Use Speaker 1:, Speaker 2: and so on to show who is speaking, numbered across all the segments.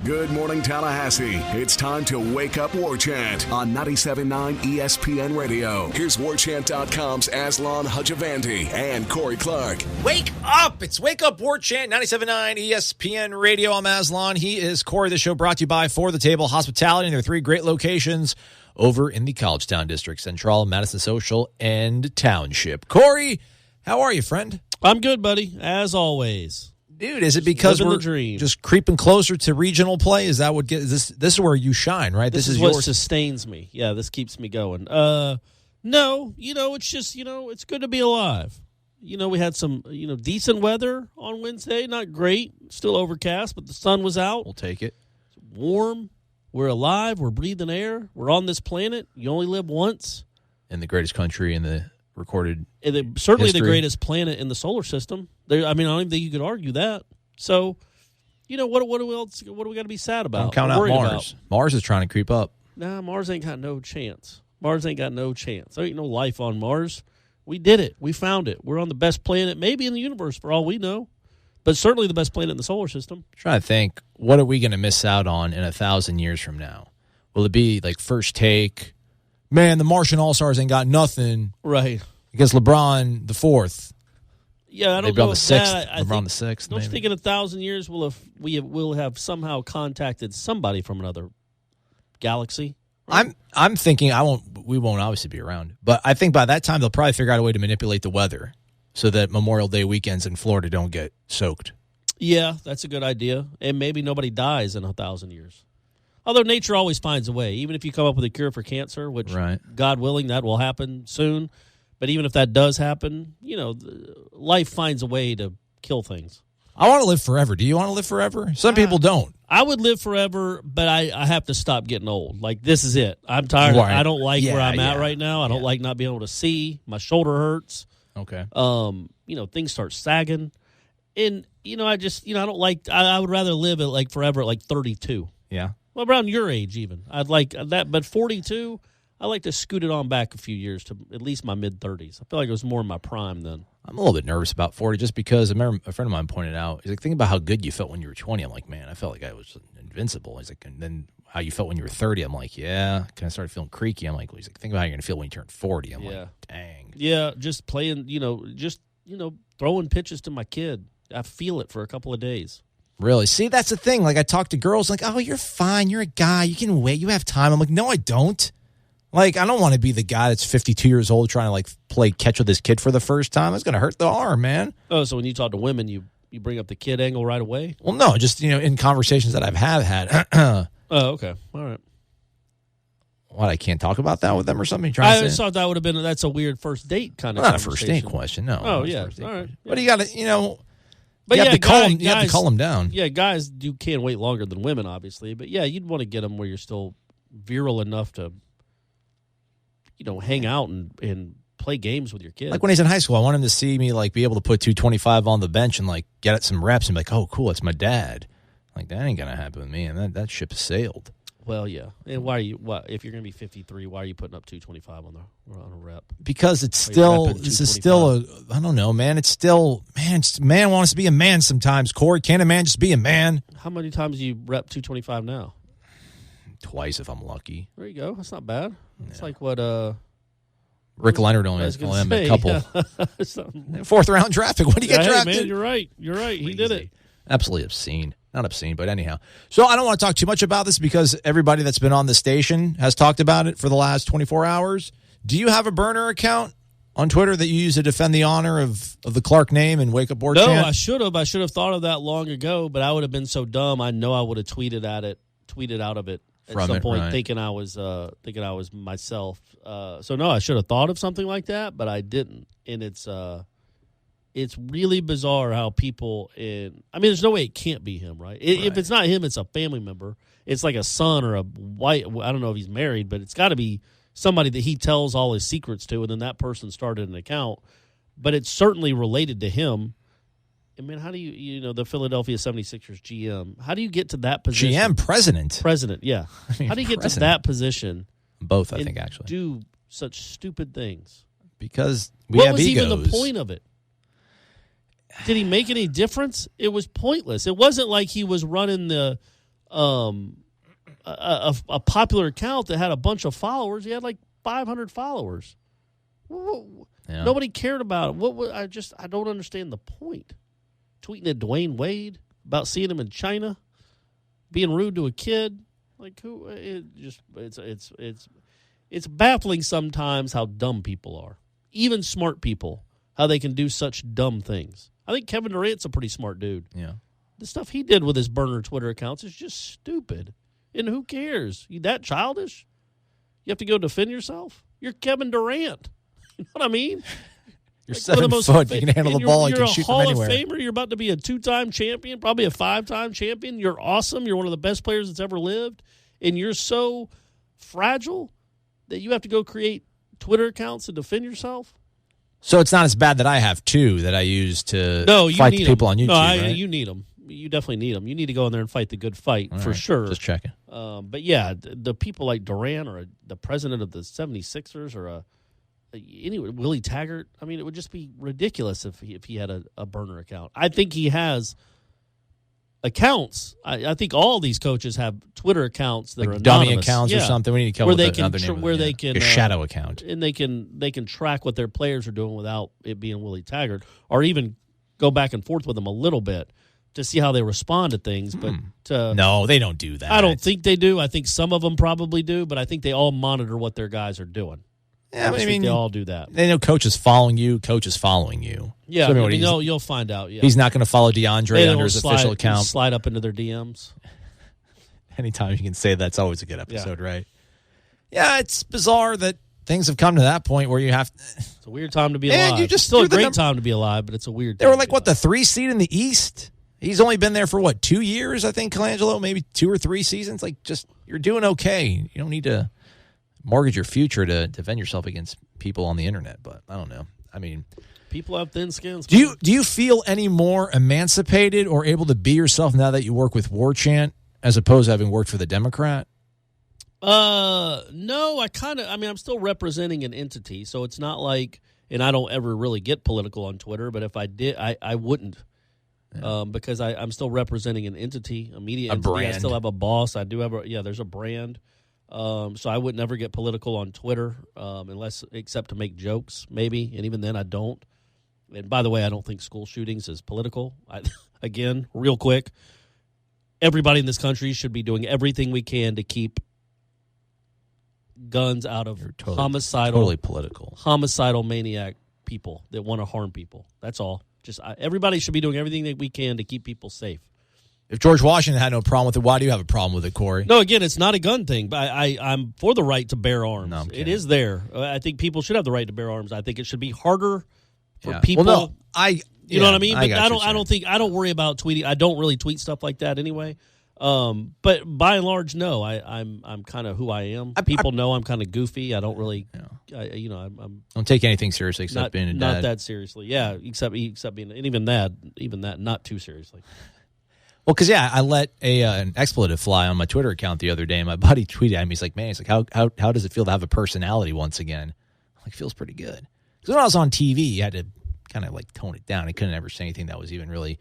Speaker 1: Good morning, Tallahassee. It's time to wake up Warchant on 97.9 ESPN Radio. Here's Warchant.com's Aslan Hajavandi and Corey Clark.
Speaker 2: Wake up! It's Wake Up Warchant, 97.9 ESPN Radio. I'm Aslan. He is Corey. The show brought to you by For the Table Hospitality. And there are 3 great locations over in the Collegetown District, Central, Madison Social, and Township. Corey, how are you, friend?
Speaker 3: I'm good, buddy, as always.
Speaker 2: Dude, is it because we're just creeping closer to regional play? Is that what gets this? This is where you shine, right?
Speaker 3: This is what sustains me. Yeah, this keeps me going. No, it's just, it's good to be alive. We had some, decent weather on Wednesday. Not great, still overcast, but the sun was out.
Speaker 2: We'll take it.
Speaker 3: It's warm. We're alive. We're breathing air. We're on this planet. You only live once.
Speaker 2: In the greatest country in the recorded
Speaker 3: certainly
Speaker 2: history.
Speaker 3: The greatest planet in the solar system. I don't even think you could argue that. So, what do we got to be sad about?
Speaker 2: Don't count out Mars. Mars is trying to creep up.
Speaker 3: Nah, Mars ain't got no chance. There ain't no life on Mars. We did it. We found it. We're on the best planet maybe in the universe for all we know, but certainly the best planet in the solar system.
Speaker 2: I'm trying to think, what are we going to miss out on in 1,000 years from now? Will it be like First Take? Man, the Martian All-Stars ain't got nothing.
Speaker 3: Right.
Speaker 2: Against LeBron the 4th.
Speaker 3: Yeah, I don't
Speaker 2: maybe
Speaker 3: know.
Speaker 2: On the 6th. LeBron the 6th.
Speaker 3: Don't you think in 1,000 years we'll have somehow contacted somebody from another galaxy? Right?
Speaker 2: I'm thinking we won't obviously be around, but I think by that time they'll probably figure out a way to manipulate the weather so that Memorial Day weekends in Florida don't get soaked.
Speaker 3: Yeah, that's a good idea. And maybe nobody dies in 1,000 years. Although nature always finds a way. Even if you come up with a cure for cancer, which,
Speaker 2: right.
Speaker 3: God willing, that will happen soon. But even if that does happen, life finds a way to kill things.
Speaker 2: I want to live forever. Do you want to live forever? Some people don't.
Speaker 3: I would live forever, but I have to stop getting old. Like, this is it. I'm tired.
Speaker 2: Right.
Speaker 3: I don't like where I'm at right now. I don't like not being able to see. My shoulder hurts.
Speaker 2: Okay.
Speaker 3: Things start sagging. And, I don't like, I would rather live at forever at 32.
Speaker 2: Yeah.
Speaker 3: Well, around your age even. I'd like that, but 42, I like to scoot it on back a few years to at least my mid-30s. I feel like it was more in my prime then.
Speaker 2: I'm a little bit nervous about 40 just because I remember a friend of mine pointed out, he's like, think about how good you felt when you were 20. I'm like, man, I felt like I was invincible. He's like, and then how you felt when you were 30. I'm like, yeah. Kind of started feeling creaky. I'm like, he's like, think about how you're going to feel when you turn 40. I'm like, dang.
Speaker 3: Yeah, just playing, throwing pitches to my kid. I feel it for a couple of days.
Speaker 2: Really? See, that's the thing. Like, I talk to girls like, oh, you're fine. You're a guy. You can wait. You have time. I'm like, no, I don't. Like, I don't want to be the guy that's 52 years old trying to, play catch with his kid for the first time. It's going to hurt the arm, man.
Speaker 3: Oh, so when you talk to women, you bring up the kid angle right away?
Speaker 2: Well, no, just, in conversations that I've had.
Speaker 3: Oh, okay. All right.
Speaker 2: What, I can't talk about that with them or something?
Speaker 3: I just thought that would have been, that's a weird first date kind of
Speaker 2: not
Speaker 3: conversation.
Speaker 2: Not a first date question, no.
Speaker 3: Oh, yeah. All right.
Speaker 2: Yeah. But you got to,
Speaker 3: But
Speaker 2: you have to calm them down.
Speaker 3: Yeah, guys can't wait longer than women, obviously. But yeah, you'd want to get them where you're still virile enough to, hang out and play games with your kids.
Speaker 2: Like when he's in high school, I want him to see me be able to put 225 on the bench and get at some reps and be like, oh, cool, it's my dad. Like, that ain't gonna happen with me, and that ship has sailed.
Speaker 3: Well, yeah. And if you're gonna be 53, why are you putting up 225 on a rep?
Speaker 2: Because I don't know, man. It's still, man wants to be a man sometimes, Corey. Can't a man just be a man?
Speaker 3: How many times do you rep 225 now?
Speaker 2: Twice if I'm lucky.
Speaker 3: There you go. That's not bad. It's like what
Speaker 2: Rick Leonard only has a couple. Fourth round draft pick. When do you get drafted?
Speaker 3: Man, you're right. He did it.
Speaker 2: Absolutely obscene. Not obscene, but anyhow. So I don't want to talk too much about this because everybody that's been on the station has talked about it for the last 24 hours. Do you have a burner account on Twitter that you use to defend the honor of the Clark name and Wake Up Warchant?
Speaker 3: No, I should have. I should have thought of that long ago, but I would have been so dumb. I know I would have tweeted out of it at some point, right. thinking I was myself. So no, I should have thought of something like that, but I didn't. And it's really bizarre how people there's no way it can't be him, right? If it's not him, it's a family member. It's like a son or a wife. I don't know if he's married, but it's got to be somebody that he tells all his secrets to, and then that person started an account. But it's certainly related to him. I mean, how do you the Philadelphia 76ers GM, how do you get to that position?
Speaker 2: GM, president.
Speaker 3: President, yeah. How do you get to that position?
Speaker 2: Both, I think, actually.
Speaker 3: Do such stupid things?
Speaker 2: Because we have egos. What was
Speaker 3: even the point of it? Did he make any difference? It was pointless. It wasn't like he was running the a popular account that had a bunch of followers. He had like 500 followers. Yeah. Nobody cared about it. I don't understand the point. Tweeting at Dwayne Wade about seeing him in China, being rude to a kid. Like who? It's baffling sometimes how dumb people are. Even smart people, how they can do such dumb things. I think Kevin Durant's a pretty smart dude.
Speaker 2: Yeah.
Speaker 3: The stuff he did with his burner Twitter accounts is just stupid. And who cares? You that childish? You have to go defend yourself? You're Kevin Durant. You know what I mean?
Speaker 2: You're 7 foot. You can handle the ball. You can shoot from anywhere.
Speaker 3: You're a Hall of Famer. You're about to be a 2-time champion, probably a 5-time champion. You're awesome. You're one of the best players that's ever lived. And you're so fragile that you have to go create Twitter accounts to defend yourself?
Speaker 2: So it's not as bad that I have two that I use to fight the people on YouTube, right?
Speaker 3: You need them. You definitely need them. You need to go in there and fight the good fight, for sure.
Speaker 2: Just checking.
Speaker 3: But, yeah, the people like Durant or the president of the 76ers or Willie Taggart, I mean, it would just be ridiculous if he had a burner account. I think he has accounts. I think all these coaches have Twitter accounts that
Speaker 2: like
Speaker 3: are
Speaker 2: dummy
Speaker 3: anonymous.
Speaker 2: accounts or something. We need to come with another name.
Speaker 3: Where they can
Speaker 2: a shadow account,
Speaker 3: and they can track what their players are doing without it being Willie Taggart, or even go back and forth with them a little bit to see how they respond to things. But
Speaker 2: no, they don't do that.
Speaker 3: I don't think they do. I think some of them probably do, but I think they all monitor what their guys are doing.
Speaker 2: Yeah,
Speaker 3: I mean, they all do that.
Speaker 2: They know coach is following you. Coach is following you.
Speaker 3: Yeah, so you'll find out. Yeah,
Speaker 2: he's not going to follow DeAndre under his official account.
Speaker 3: Slide up into their DMs.
Speaker 2: Anytime you can say that's always a good episode, right? Yeah, it's bizarre that things have come to that point where you have.
Speaker 3: It's a weird time to be alive. It's still a great time to be alive, but it's a weird.
Speaker 2: They were like the 3 seed in the East. He's only been there for 2 years, I think. Colangelo, maybe 2 or 3 seasons. Like, just you're doing okay. You don't need to mortgage your future to defend yourself against people on the internet, but I don't know. I mean,
Speaker 3: people have thin skins.
Speaker 2: Do you feel any more emancipated or able to be yourself now that you work with Warchant as opposed to having worked for the Democrat?
Speaker 3: No, I'm still representing an entity, so it's not like, and I don't ever really get political on Twitter, but if I did, I wouldn't. Yeah. Because I'm still representing an entity, a media entity.
Speaker 2: Brand.
Speaker 3: I still have a boss. I do have there's a brand. So I would never get political on Twitter, except to make jokes, maybe, and even then I don't. And by the way, I don't think school shootings is political. Again, real quick, everybody in this country should be doing everything we can to keep guns out of
Speaker 2: totally political,
Speaker 3: homicidal maniac people that want to harm people. That's all. Everybody should be doing everything that we can to keep people safe.
Speaker 2: If George Washington had no problem with it, why do you have a problem with it, Corey?
Speaker 3: No, again, it's not a gun thing. But I'm for the right to bear arms.
Speaker 2: No,
Speaker 3: it is there. I think people should have the right to bear arms. I think it should be harder for people. Well, no, you know what I mean? But I don't worry about tweeting. I don't really tweet stuff like that anyway. But by and large, no. I'm kind of who I am. People know I'm kind of goofy. I don't really, I'm
Speaker 2: don't take anything seriously except being a dad.
Speaker 3: Not that seriously. Yeah, except being, and even that, not too seriously.
Speaker 2: Well, because, I let an expletive fly on my Twitter account the other day, and my buddy tweeted at me. He's like, man, how does it feel to have a personality once again? I'm like, feels pretty good. Because when I was on TV, you had to kind of tone it down. I couldn't ever say anything that was even really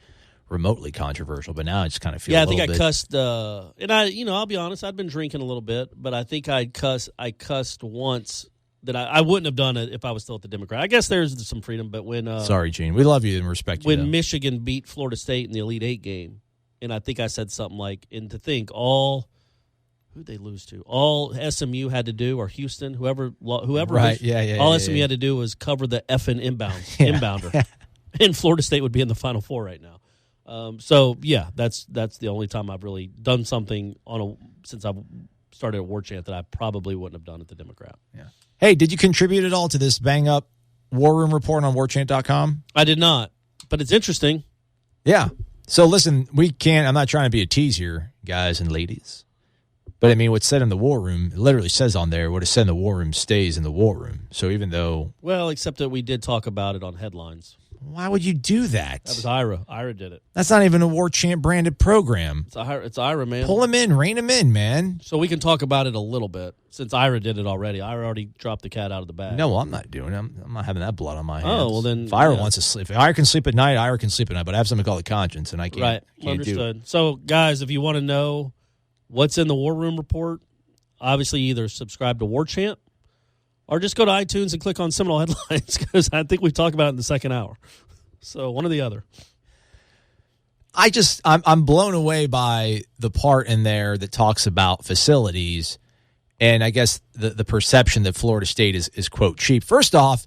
Speaker 2: remotely controversial, but now I just kind of feel
Speaker 3: I think I cussed, and I'll be honest, I'd been drinking a little bit, but I think I cussed once that I wouldn't have done it if I was still at the Democrat. I guess there's some freedom, but when...
Speaker 2: Sorry, Gene. We love you and respect you.
Speaker 3: When Michigan beat Florida State in the Elite Eight game, and I think I said something like, and to think who'd they lose to? All SMU had to do, or Houston, whoever.
Speaker 2: Right,
Speaker 3: all SMU had to do was cover the effing inbounder. And Florida State would be in the Final Four right now. That's the only time I've really done something since I've started at Warchant that I probably wouldn't have done at the Democrat.
Speaker 2: Yeah. Hey, did you contribute at all to this bang up War Room report on warchant.com?
Speaker 3: I did not, but it's interesting.
Speaker 2: Yeah. So listen, I'm not trying to be a tease here, guys and ladies. But I mean, what's said in the War Room, it literally says on there, what is said in the War Room stays in the War Room. So even though...
Speaker 3: Well, except that we did talk about it on headlines.
Speaker 2: Why would you do that?
Speaker 3: That was Ira. Ira did it.
Speaker 2: That's not even a Warchant branded program.
Speaker 3: It's Ira, man.
Speaker 2: Pull him in, rein him in, man.
Speaker 3: So we can talk about it a little bit since Ira did it already. Ira already dropped the cat out of the bag.
Speaker 2: No, I'm not doing it. I'm not having that blood on my hands.
Speaker 3: Oh, well then.
Speaker 2: If Ira wants to sleep, if Ira can sleep at night, Ira can sleep at night. But I have something called a conscience, and I can't.
Speaker 3: Right. Understood. So, guys, if you want to know what's in the War Room report, obviously either subscribe to Warchant or just go to iTunes and click on Seminole Headlines, because I think we talked about it in the second hour. So one or the other.
Speaker 2: I'm blown away by the part in there that talks about facilities, and I guess the perception that Florida State is quote cheap. First off,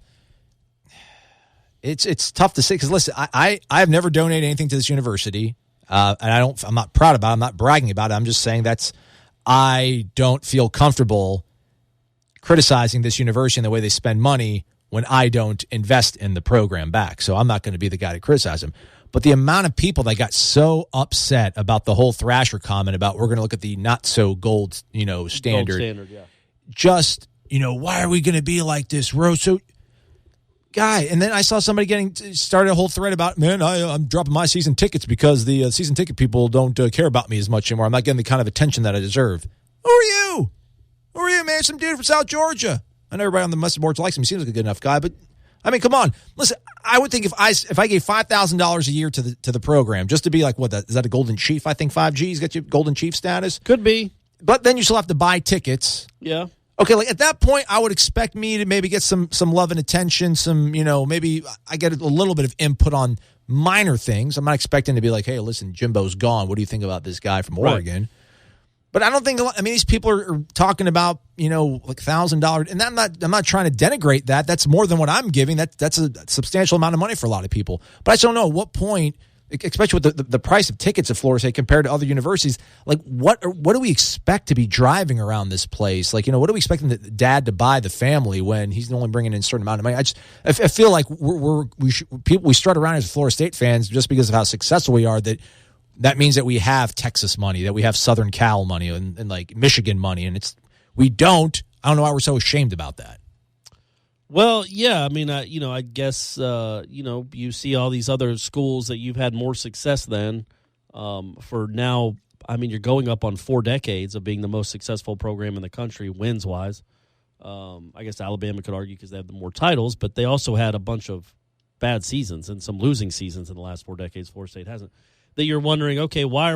Speaker 2: it's tough to say, because listen, I have never donated anything to this university, and I'm not proud about it. I'm not bragging about it. I'm just saying I don't feel comfortable criticizing this university and the way they spend money when I don't invest in the program back. So I'm not going to be the guy to criticize them. But the amount of people that got so upset about the whole Thrasher comment about we're going to look at the not so gold, standard.
Speaker 3: Gold standard, yeah.
Speaker 2: Just, why are we going to be like this? Guy, and then I saw somebody started a whole thread about, man, I'm dropping my season tickets because the season ticket people don't care about me as much anymore. I'm not getting the kind of attention that I deserve. Who are you? Who are you, man? Some dude from South Georgia. I know everybody on the message boards likes him. He seems like a good enough guy, but I mean, come on. Listen, I would think if I gave $5,000 a year to the program, just to be like, is that a Golden Chief? I think 5G's got you Golden Chief status.
Speaker 3: Could be.
Speaker 2: But then you still have to buy tickets.
Speaker 3: Yeah.
Speaker 2: Okay, like at that point, I would expect me to maybe get some love and attention, maybe I get a little bit of input on minor things. I'm not expecting to be like, hey, listen, Jimbo's gone. What do you think about this guy from Oregon? Right. But I don't think, these people are talking about, like $1,000. And I'm not trying to denigrate that. That's more than what I'm giving. That's a substantial amount of money for a lot of people. But I just don't know at what point, especially with the price of tickets at Florida State compared to other universities, like what do we expect to be driving around this place? Like, what are we expecting the dad to buy the family when he's only bringing in a certain amount of money? I feel like we strut around as Florida State fans just because of how successful we are, that means that we have Texas money, that we have Southern Cal money and like Michigan money, and we don't. I don't know why we're so ashamed about that.
Speaker 3: Well, yeah, I guess, you see all these other schools that you've had more success than for now. You're going up on 4 decades of being the most successful program in the country, wins-wise. I guess Alabama could argue because they have the more titles, but they also had a bunch of bad seasons and some losing seasons in the last 4 decades. Florida State hasn't. That you're wondering, okay, why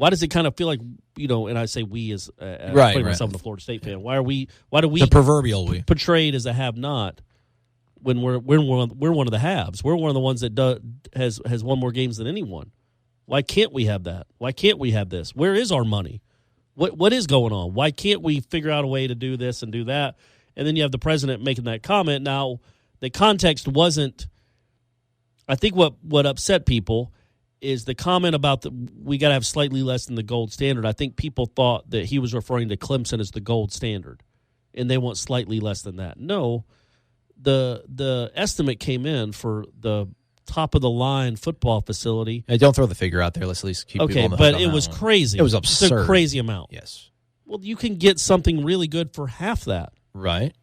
Speaker 3: does it kind of feel like, and I say we as putting myself in a Florida State fan, why do we
Speaker 2: the proverbial we
Speaker 3: portrayed as a have-not when we're one of the haves? We're one of the ones that has won more games than anyone. Why can't we have that? Why can't we have this? Where is our money? What is going on? Why can't we figure out a way to do this and do that? And then you have the president making that comment. Now, the context wasn't, I think what upset people is the comment about we got to have slightly less than the gold standard. I think people thought that he was referring to Clemson as the gold standard, and they want slightly less than that. No, the estimate came in for the top-of-the-line football facility.
Speaker 2: Hey, don't throw the figure out there. Let's at least keep people on the hook.
Speaker 3: But it was crazy.
Speaker 2: It was absurd.
Speaker 3: It's a crazy amount.
Speaker 2: Yes.
Speaker 3: Well, you can get something really good for half that.
Speaker 2: Right.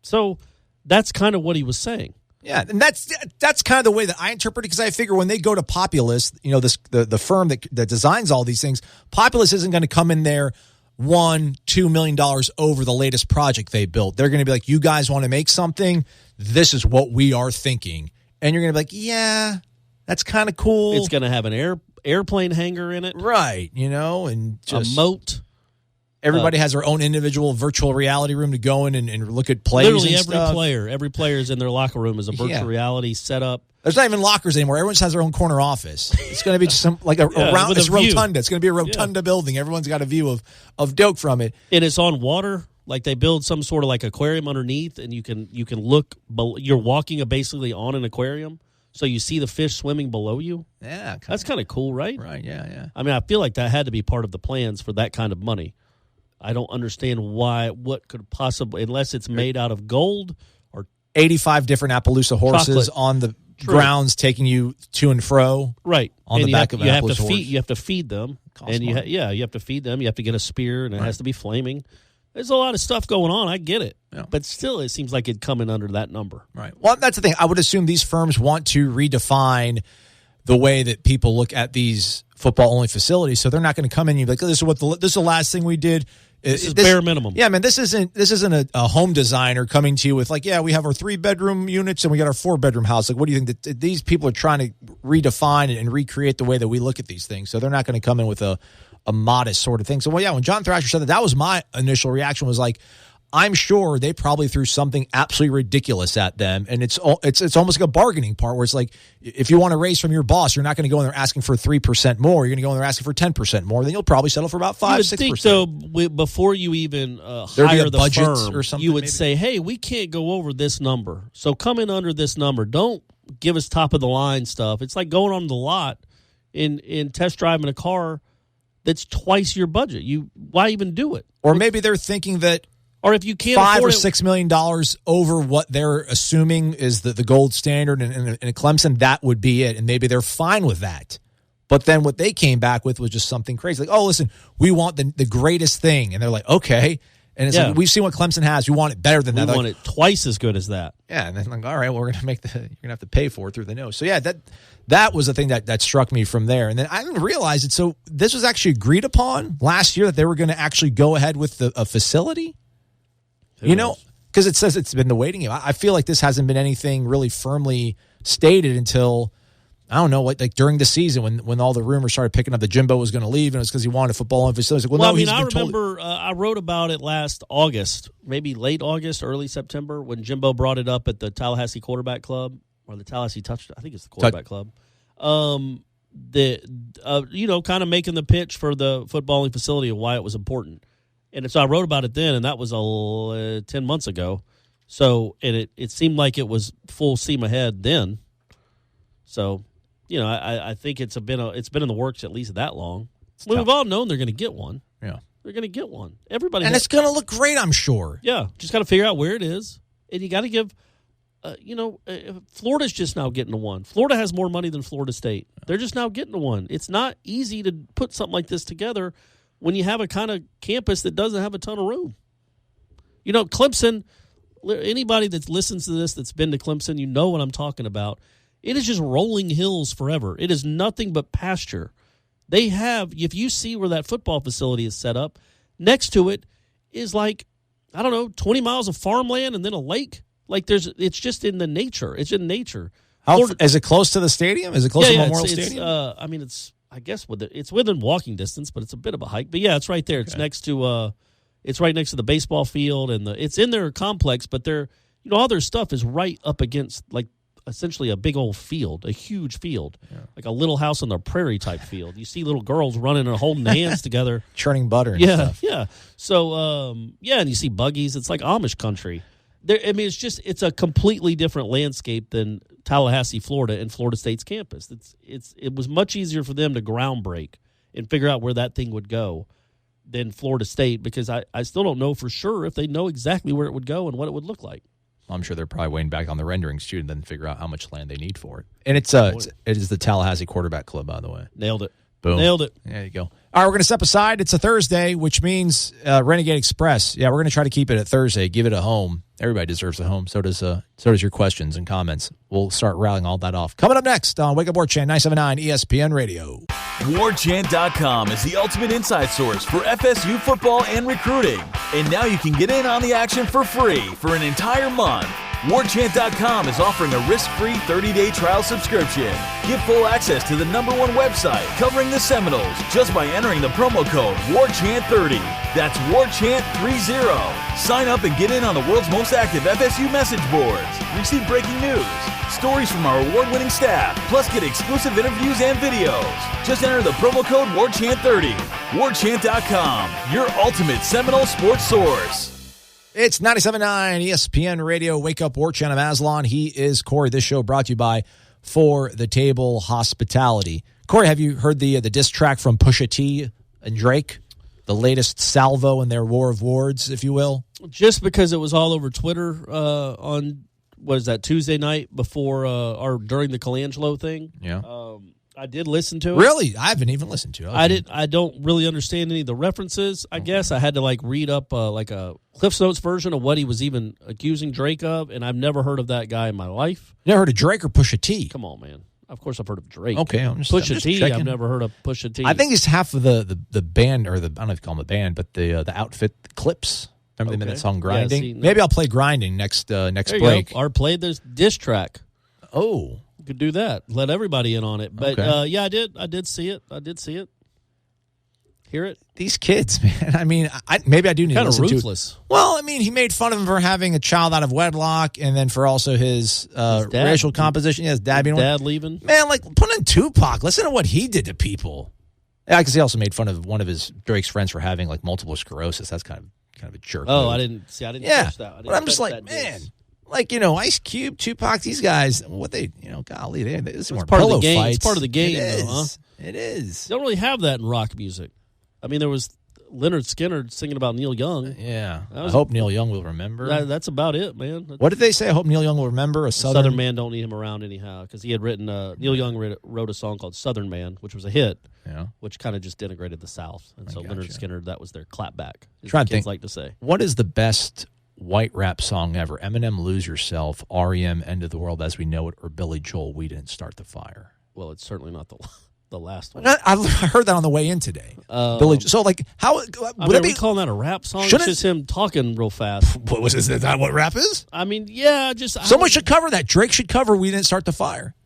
Speaker 3: So that's kind of what he was saying.
Speaker 2: Yeah, and that's kind of the way that I interpret it, because I figure when they go to Populous, the firm that designs all these things, Populous isn't going to come in there $1-2 million over the latest project they built. They're going to be like, you guys want to make something? This is what we are thinking. And you're going to be like, yeah, that's kind of cool.
Speaker 3: It's going to have an airplane hangar in it.
Speaker 2: Right, and just
Speaker 3: a moat.
Speaker 2: Everybody has their own individual virtual reality room to go in and look at plays.
Speaker 3: Literally
Speaker 2: and stuff.
Speaker 3: every player's in their locker room is a virtual reality setup.
Speaker 2: There's not even lockers anymore. Everyone just has their own corner office. It's going to be just a rotunda. It's going to be a rotunda building. Everyone's got a view of Doak from it.
Speaker 3: And it's on water. Like they build some sort of like aquarium underneath, and you can look. You're walking basically on an aquarium, so you see the fish swimming below you.
Speaker 2: Yeah,
Speaker 3: that's kind of cool, right?
Speaker 2: Right. Yeah.
Speaker 3: I feel like that had to be part of the plans for that kind of money. I don't understand what could possibly, unless it's made out of gold or
Speaker 2: 85 different Appaloosa horses chocolate on the grounds taking you to and fro.
Speaker 3: Right.
Speaker 2: On the back of an Appaloosa horse.
Speaker 3: You have to feed them. And you have to feed them. You have to get a spear, and it has to be flaming. There's a lot of stuff going on. I get it. Yeah. But still, it seems like it'd come in under that number.
Speaker 2: Right. Well, that's the thing. I would assume these firms want to redefine the way that people look at these football-only facilities. So they're not going to come in and be like, this is the last thing we did.
Speaker 3: This is bare minimum.
Speaker 2: Yeah, man, this isn't a home designer coming to you with like, yeah, we have our 3-bedroom units and we got our 4-bedroom house. Like, what do you think that these people are trying to redefine and recreate the way that we look at these things? So they're not going to come in with a a modest sort of thing. So, when John Thrasher said that was my initial reaction was like, I'm sure they probably threw something absolutely ridiculous at them, and it's almost like a bargaining part where it's like, if you want to raise from your boss, you're not going to go in there asking for 3% more. You're going to go in there asking for 10% more. Then you'll probably settle for about 5-6%.
Speaker 3: So before you even hire the firm,
Speaker 2: or something,
Speaker 3: you would say, "Hey, we can't go over this number, so come in under this number. Don't give us top of the line stuff." It's like going on the lot in test driving a car that's twice your budget. Why even do it?
Speaker 2: Or maybe they're thinking that.
Speaker 3: Or if you can't
Speaker 2: $5
Speaker 3: afford
Speaker 2: or $6 million over what they're assuming is the gold standard in Clemson, that would be it. And maybe they're fine with that. But then what they came back with was just something crazy. Like, oh, listen, we want the greatest thing. And they're like, okay. And it's like, we've seen what Clemson has. We want it better than that.
Speaker 3: We want it twice as good as that.
Speaker 2: Yeah. And then like, all right, well, you're going to have to pay for it through the nose. So yeah, that was the thing that struck me from there. And then I didn't realize it. So this was actually agreed upon last year that they were going to actually go ahead with a facility. Because it says it's been the waiting game. I feel like this hasn't been anything really firmly stated until, I don't know, like during the season when all the rumors started picking up that Jimbo was going to leave, and it was because he wanted football and facilities. Like,
Speaker 3: I remember I wrote about it last August, maybe late August, early September, when Jimbo brought it up at the Tallahassee Quarterback Club, or the Tallahassee Touchdown. I think it's the Quarterback Club. Kind of making the pitch for the footballing facility and why it was important. And so I wrote about it then, and that was 10 months ago. So it seemed like it was full steam ahead then. So, I think it's been in the works at least that long. We've all known they're going to get one.
Speaker 2: Yeah,
Speaker 3: they're going to get one. Everybody,
Speaker 2: and it's going to look great, I'm sure.
Speaker 3: Yeah, just got to figure out where it is, and you got to give. Florida's just now getting to one. Florida has more money than Florida State. They're just now getting to one. It's not easy to put something like this together when you have a kind of campus that doesn't have a ton of room. Clemson, anybody that listens to this that's been to Clemson, you know what I'm talking about. It is just rolling hills forever. It is nothing but pasture. They have, if you see where that football facility is set up, next to it is 20 miles of farmland and then a lake. It's just in the nature. It's in nature.
Speaker 2: Is it close to the stadium? Is it close to Memorial Stadium?
Speaker 3: I guess it's within walking distance, but it's a bit of a hike. But yeah, it's right there. Okay. It's next to it's right next to the baseball field, and it's in their complex. But all their stuff is right up against essentially a big old field, a huge field, like a Little House on the Prairie type field. You see little girls running and holding hands together,
Speaker 2: churning butter. And stuff.
Speaker 3: Yeah. So and you see buggies. It's like Amish country. It's a completely different landscape than Tallahassee, Florida, and Florida State's campus. It was much easier for them to ground break and figure out where that thing would go than Florida State, because I still don't know for sure if they know exactly where it would go and what it would look like.
Speaker 2: I'm sure they're probably waiting back on the renderings too, and then figure out how much land they need for it. And it is the Tallahassee Quarterback Club, by the way.
Speaker 3: Nailed it.
Speaker 2: Boom.
Speaker 3: Nailed it.
Speaker 2: There you go. All right, we're going to step aside. It's a Thursday, which means Renegade Express. Yeah, we're going to try to keep it at Thursday, give it a home. Everybody deserves a home. So does your questions and comments. We'll start rattling all that off. Coming up next on Wake Up Warchant 97.9 ESPN Radio.
Speaker 4: Warchant.com is the ultimate inside source for FSU football and recruiting. And now you can get in on the action for free for an entire month. Warchant.com is offering a risk-free 30-day trial subscription. Get full access to the #1 website covering the Seminoles just by entering the promo code WARCHANT30. That's WARCHANT30. Sign up and get in on the world's most active FSU message boards. Receive breaking news, stories from our award-winning staff, plus get exclusive interviews and videos. Just enter the promo code WARCHANT30. Warchant.com, your ultimate Seminole sports source.
Speaker 2: It's 97.9 ESPN Radio. Wake Up Warchant of Aslan. He is Corey. This show brought to you by For the Table Hospitality. Corey, have you heard the diss track from Pusha T and Drake? The latest salvo in their war of words, if you will?
Speaker 3: Just because it was all over Twitter on, Tuesday night before or during the Colangelo thing?
Speaker 2: Yeah.
Speaker 3: I did listen to it.
Speaker 2: Really? I haven't even listened to it.
Speaker 3: I don't really understand any of the references. I guess I had to read up a Cliff's Notes version of what he was even accusing Drake of, and I've never heard of that guy in my life.
Speaker 2: You never heard of Drake or Pusha T?
Speaker 3: Come on, man. Of course I've heard of Drake.
Speaker 2: Okay,
Speaker 3: Pusha T, checking. I've never heard of Pusha T.
Speaker 2: I think he's half of the band, or I don't know if you call him a band, but the outfit, the Clips. Remember they made that song Grinding? Yeah, Maybe I'll play Grinding next break.
Speaker 3: Or play this diss track.
Speaker 2: Oh.
Speaker 3: Could do that. Let everybody in on it. But
Speaker 2: okay.
Speaker 3: I did see it. hear it?
Speaker 2: These kids, man. I mean, maybe I do need to listen to it.
Speaker 3: Kind of ruthless.
Speaker 2: Well, I mean, he made fun of him for having a child out of wedlock, and then for also his racial composition. Yeah, his dad being
Speaker 3: dad leaving.
Speaker 2: Man, like, put in Tupac. Listen to what he did to people. Yeah, because he also made fun of one of his Drake's friends for having like multiple sclerosis. That's kind of a jerk.
Speaker 3: Oh,
Speaker 2: move.
Speaker 3: I didn't catch that.
Speaker 2: But I'm just like, man. Like, Ice Cube, Tupac, these guys, golly, this is more
Speaker 3: part of the
Speaker 2: pillow
Speaker 3: game.
Speaker 2: fights.
Speaker 3: It's part of the game,
Speaker 2: It
Speaker 3: though, huh?
Speaker 2: It is.
Speaker 3: You don't really have that in rock music. I mean, there was Leonard Skinner singing about Neil Young.
Speaker 2: Yeah. I hope Neil Young will remember.
Speaker 3: That's about it, man.
Speaker 2: What did they say? I hope Neil Young will remember. A Southern
Speaker 3: Man don't need him around anyhow, because he had written, Neil Young wrote a song called Southern Man, which was a hit, which kind of just denigrated the South. And so Leonard Skinner, that was their clapback.
Speaker 2: Trying to think,
Speaker 3: like to say.
Speaker 2: What is the best white rap song ever? Eminem, Lose Yourself, R.E.M., End of the World as We Know It, or Billy Joel, We Didn't Start the Fire?
Speaker 3: Well, it's certainly not the last one.
Speaker 2: I heard that on the way in today. So, like, how would
Speaker 3: that be calling that a rap song? It's just him talking real fast.
Speaker 2: Is that what rap is?
Speaker 3: I mean, yeah,
Speaker 2: someone should cover that. Drake should cover "We Didn't Start the Fire."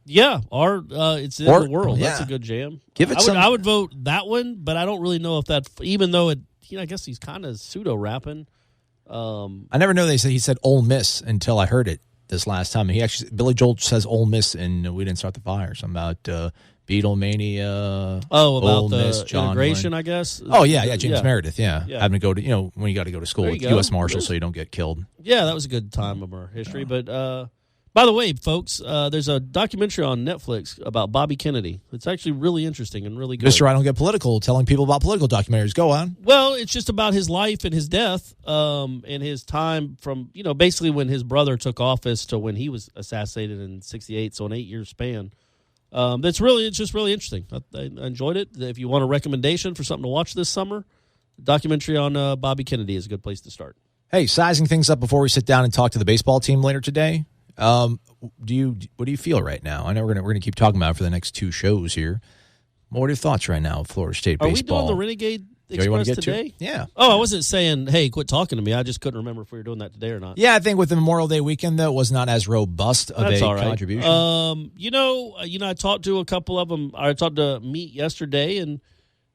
Speaker 3: Yeah, or it's in the world.
Speaker 2: Yeah.
Speaker 3: That's a good jam.
Speaker 2: I
Speaker 3: would vote that one, but I don't really know if that. Even though I guess he's kind of pseudo rapping.
Speaker 2: I never know. He said Ole Miss until I heard it this last time. Billy Joel says Ole Miss in "We Didn't Start the Fire." Something about Beatlemania.
Speaker 3: Oh, about
Speaker 2: Ole
Speaker 3: the
Speaker 2: Miss,
Speaker 3: integration,
Speaker 2: Glenn.
Speaker 3: I guess.
Speaker 2: Oh yeah, James Meredith. Yeah, having to go to when you got to go to school with U.S. Marshals so you don't get killed.
Speaker 3: Yeah, that was a good time of our history. But by the way, folks, there's a documentary on Netflix about Bobby Kennedy. It's actually really interesting and really good.
Speaker 2: Mr. I don't get political, telling people about political documentaries. Go on.
Speaker 3: Well, it's just about his life and his death, and his time from basically when his brother took office to when he was assassinated in '68. So an 8-year span. It's just really interesting. I enjoyed it. If you want a recommendation for something to watch this summer, documentary on Bobby Kennedy is a good place to start. Hey,
Speaker 2: sizing things up before we sit down and talk to the baseball team later today. What do you feel right now? I know we're gonna keep talking about it for the next 2 shows here. What are your thoughts right now of Florida State baseball?
Speaker 3: Are we doing the Renegade Express today?
Speaker 2: Yeah.
Speaker 3: Oh, I wasn't saying, hey, quit talking to me. I just couldn't remember if we were doing that today or not.
Speaker 2: Yeah, I think with the Memorial Day weekend, though, it was not as robust of
Speaker 3: That's
Speaker 2: a
Speaker 3: all right.
Speaker 2: contribution.
Speaker 3: I talked to a couple of them. I talked to Meat yesterday, and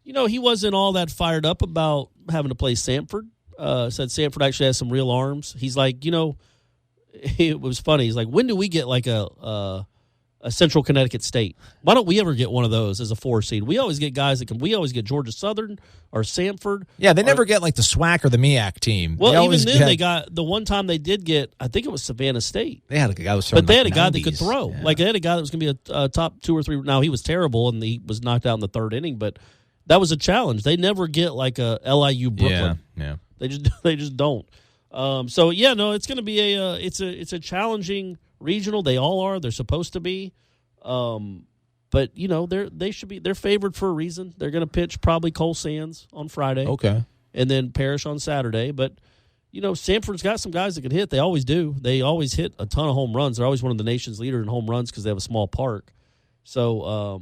Speaker 3: he wasn't all that fired up about having to play Sanford. Said Sanford actually has some real arms. He's like, it was funny. He's like, when do we get like a Central Connecticut State? Why don't we ever get one of those as a 4 seed? We always get guys that can. We always get Georgia Southern or Sanford.
Speaker 2: Yeah, they never get like the SWAC or the MEAC team.
Speaker 3: Well, even then they got the one time they did get. I think it was Savannah State.
Speaker 2: They had a guy was,
Speaker 3: but they
Speaker 2: like
Speaker 3: had a guy that
Speaker 2: 90s.
Speaker 3: could throw.
Speaker 2: Yeah.
Speaker 3: Like they had a guy that was going to be a top 2 or 3. Now he was terrible and he was knocked out in the 3rd inning, but that was a challenge. They never get like a LIU Brooklyn.
Speaker 2: Yeah.
Speaker 3: They just don't. It's going to be it's a challenging regional. They all are. They're supposed to be. But they're favored for a reason. They're going to pitch probably Cole Sands on Friday.
Speaker 2: Okay.
Speaker 3: And then Parrish on Saturday. But Sanford's got some guys that can hit. They always do. They always hit a ton of home runs. They're always one of the nation's leader in home runs because they have a small park. So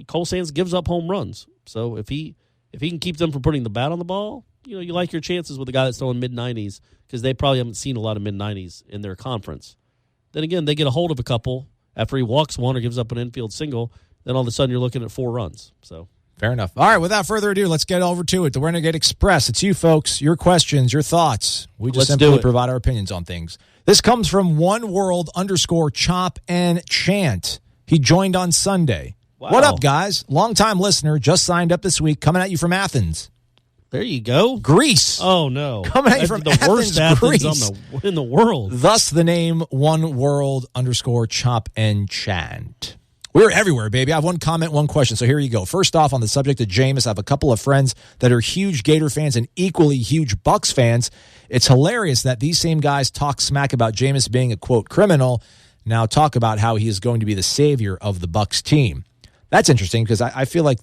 Speaker 3: Cole Sands gives up home runs. So if he can keep them from putting the bat on the ball, you like your chances with a guy that's throwing mid-90s because they probably haven't seen a lot of mid-90s in their conference. Then again, they get a hold of a couple after he walks one or gives up an infield single. Then all of a sudden you're looking at 4 runs. So
Speaker 2: fair enough. All right, without further ado, let's get over to it. The Renegade Express. It's you folks, your questions, your thoughts. We just simply provide our opinions on things. This comes from OneWorld_Chop and Chant. He joined on Sunday.
Speaker 3: Wow.
Speaker 2: What up, guys? Longtime listener, just signed up this week, coming at you from Athens.
Speaker 3: There you go.
Speaker 2: Greece.
Speaker 3: Oh, no.
Speaker 2: Coming at you from
Speaker 3: the worst Athens
Speaker 2: Greece.
Speaker 3: in the world.
Speaker 2: Thus the name OneWorld_Chop and Chant. We're everywhere, baby. I have one comment, one question. So here you go. First off, on the subject of Jameis, I have a couple of friends that are huge Gator fans and equally huge Bucks fans. It's hilarious that these same guys talk smack about Jameis being a, quote, criminal, now talk about how he is going to be the savior of the Bucks team. That's interesting because I feel like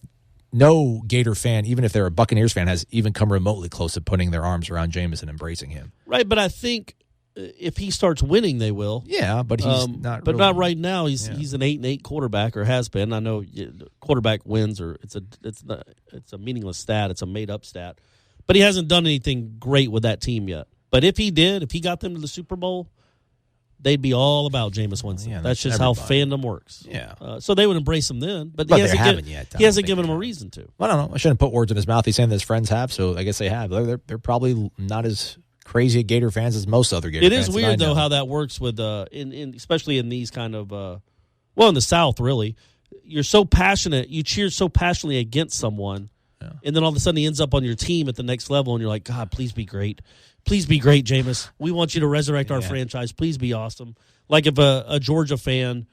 Speaker 2: no Gator fan, even if they're a Buccaneers fan, has even come remotely close to putting their arms around Jameis and embracing him.
Speaker 3: Right, but I think if he starts winning, they will.
Speaker 2: Yeah, but he's not.
Speaker 3: But
Speaker 2: really,
Speaker 3: not right now. He's an 8-8 quarterback, or has been. I know quarterback wins, or it's a meaningless stat. It's a made up stat. But he hasn't done anything great with that team yet. But if he got them to the Super Bowl, they'd be all about Jameis Winston.
Speaker 2: Yeah,
Speaker 3: that's just how fandom works.
Speaker 2: Yeah.
Speaker 3: So they would embrace him then, but
Speaker 2: they
Speaker 3: he
Speaker 2: haven't yet.
Speaker 3: He hasn't given him a reason to.
Speaker 2: Well, I don't know. I shouldn't put words in his mouth. He's saying that his friends have, so I guess they have. They're probably not as crazy Gator fans as most other Gator fans.
Speaker 3: It is weird, though, how that works with, especially in these kind of, in the South, really. You're so passionate. You cheer so passionately against someone, and then all of a sudden he ends up on your team at the next level, and you're like, God, please be great. Please be great, Jameis. We want you to resurrect our franchise. Please be awesome. Like if a Georgia fan,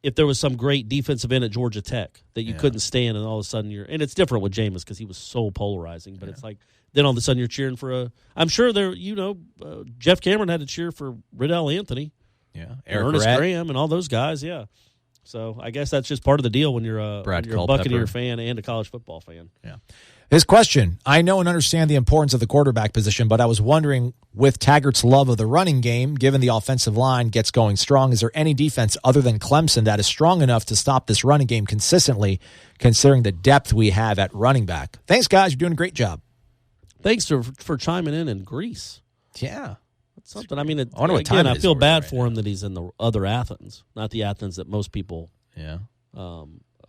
Speaker 3: if there was some great defensive end at Georgia Tech that you couldn't stand, and all of a sudden and it's different with Jameis because he was so polarizing, but it's like then all of a sudden you're cheering for I'm sure Jeff Cameron had to cheer for Riddell Anthony, Ernest Graham, and all those guys, So I guess that's just part of the deal when you're a Buccaneer fan and a college football fan.
Speaker 2: Yeah. His question, I know and understand the importance of the quarterback position, but I was wondering, with Taggart's love of the running game, given the offensive line gets going strong, is there any defense other than Clemson that is strong enough to stop this running game consistently, considering the depth we have at running back? Thanks, guys. You're doing a great job.
Speaker 3: Thanks for chiming in Greece.
Speaker 2: Yeah.
Speaker 3: That's something. I mean,
Speaker 2: I wonder what time
Speaker 3: I feel bad for him that he's in the other Athens, not the Athens that most people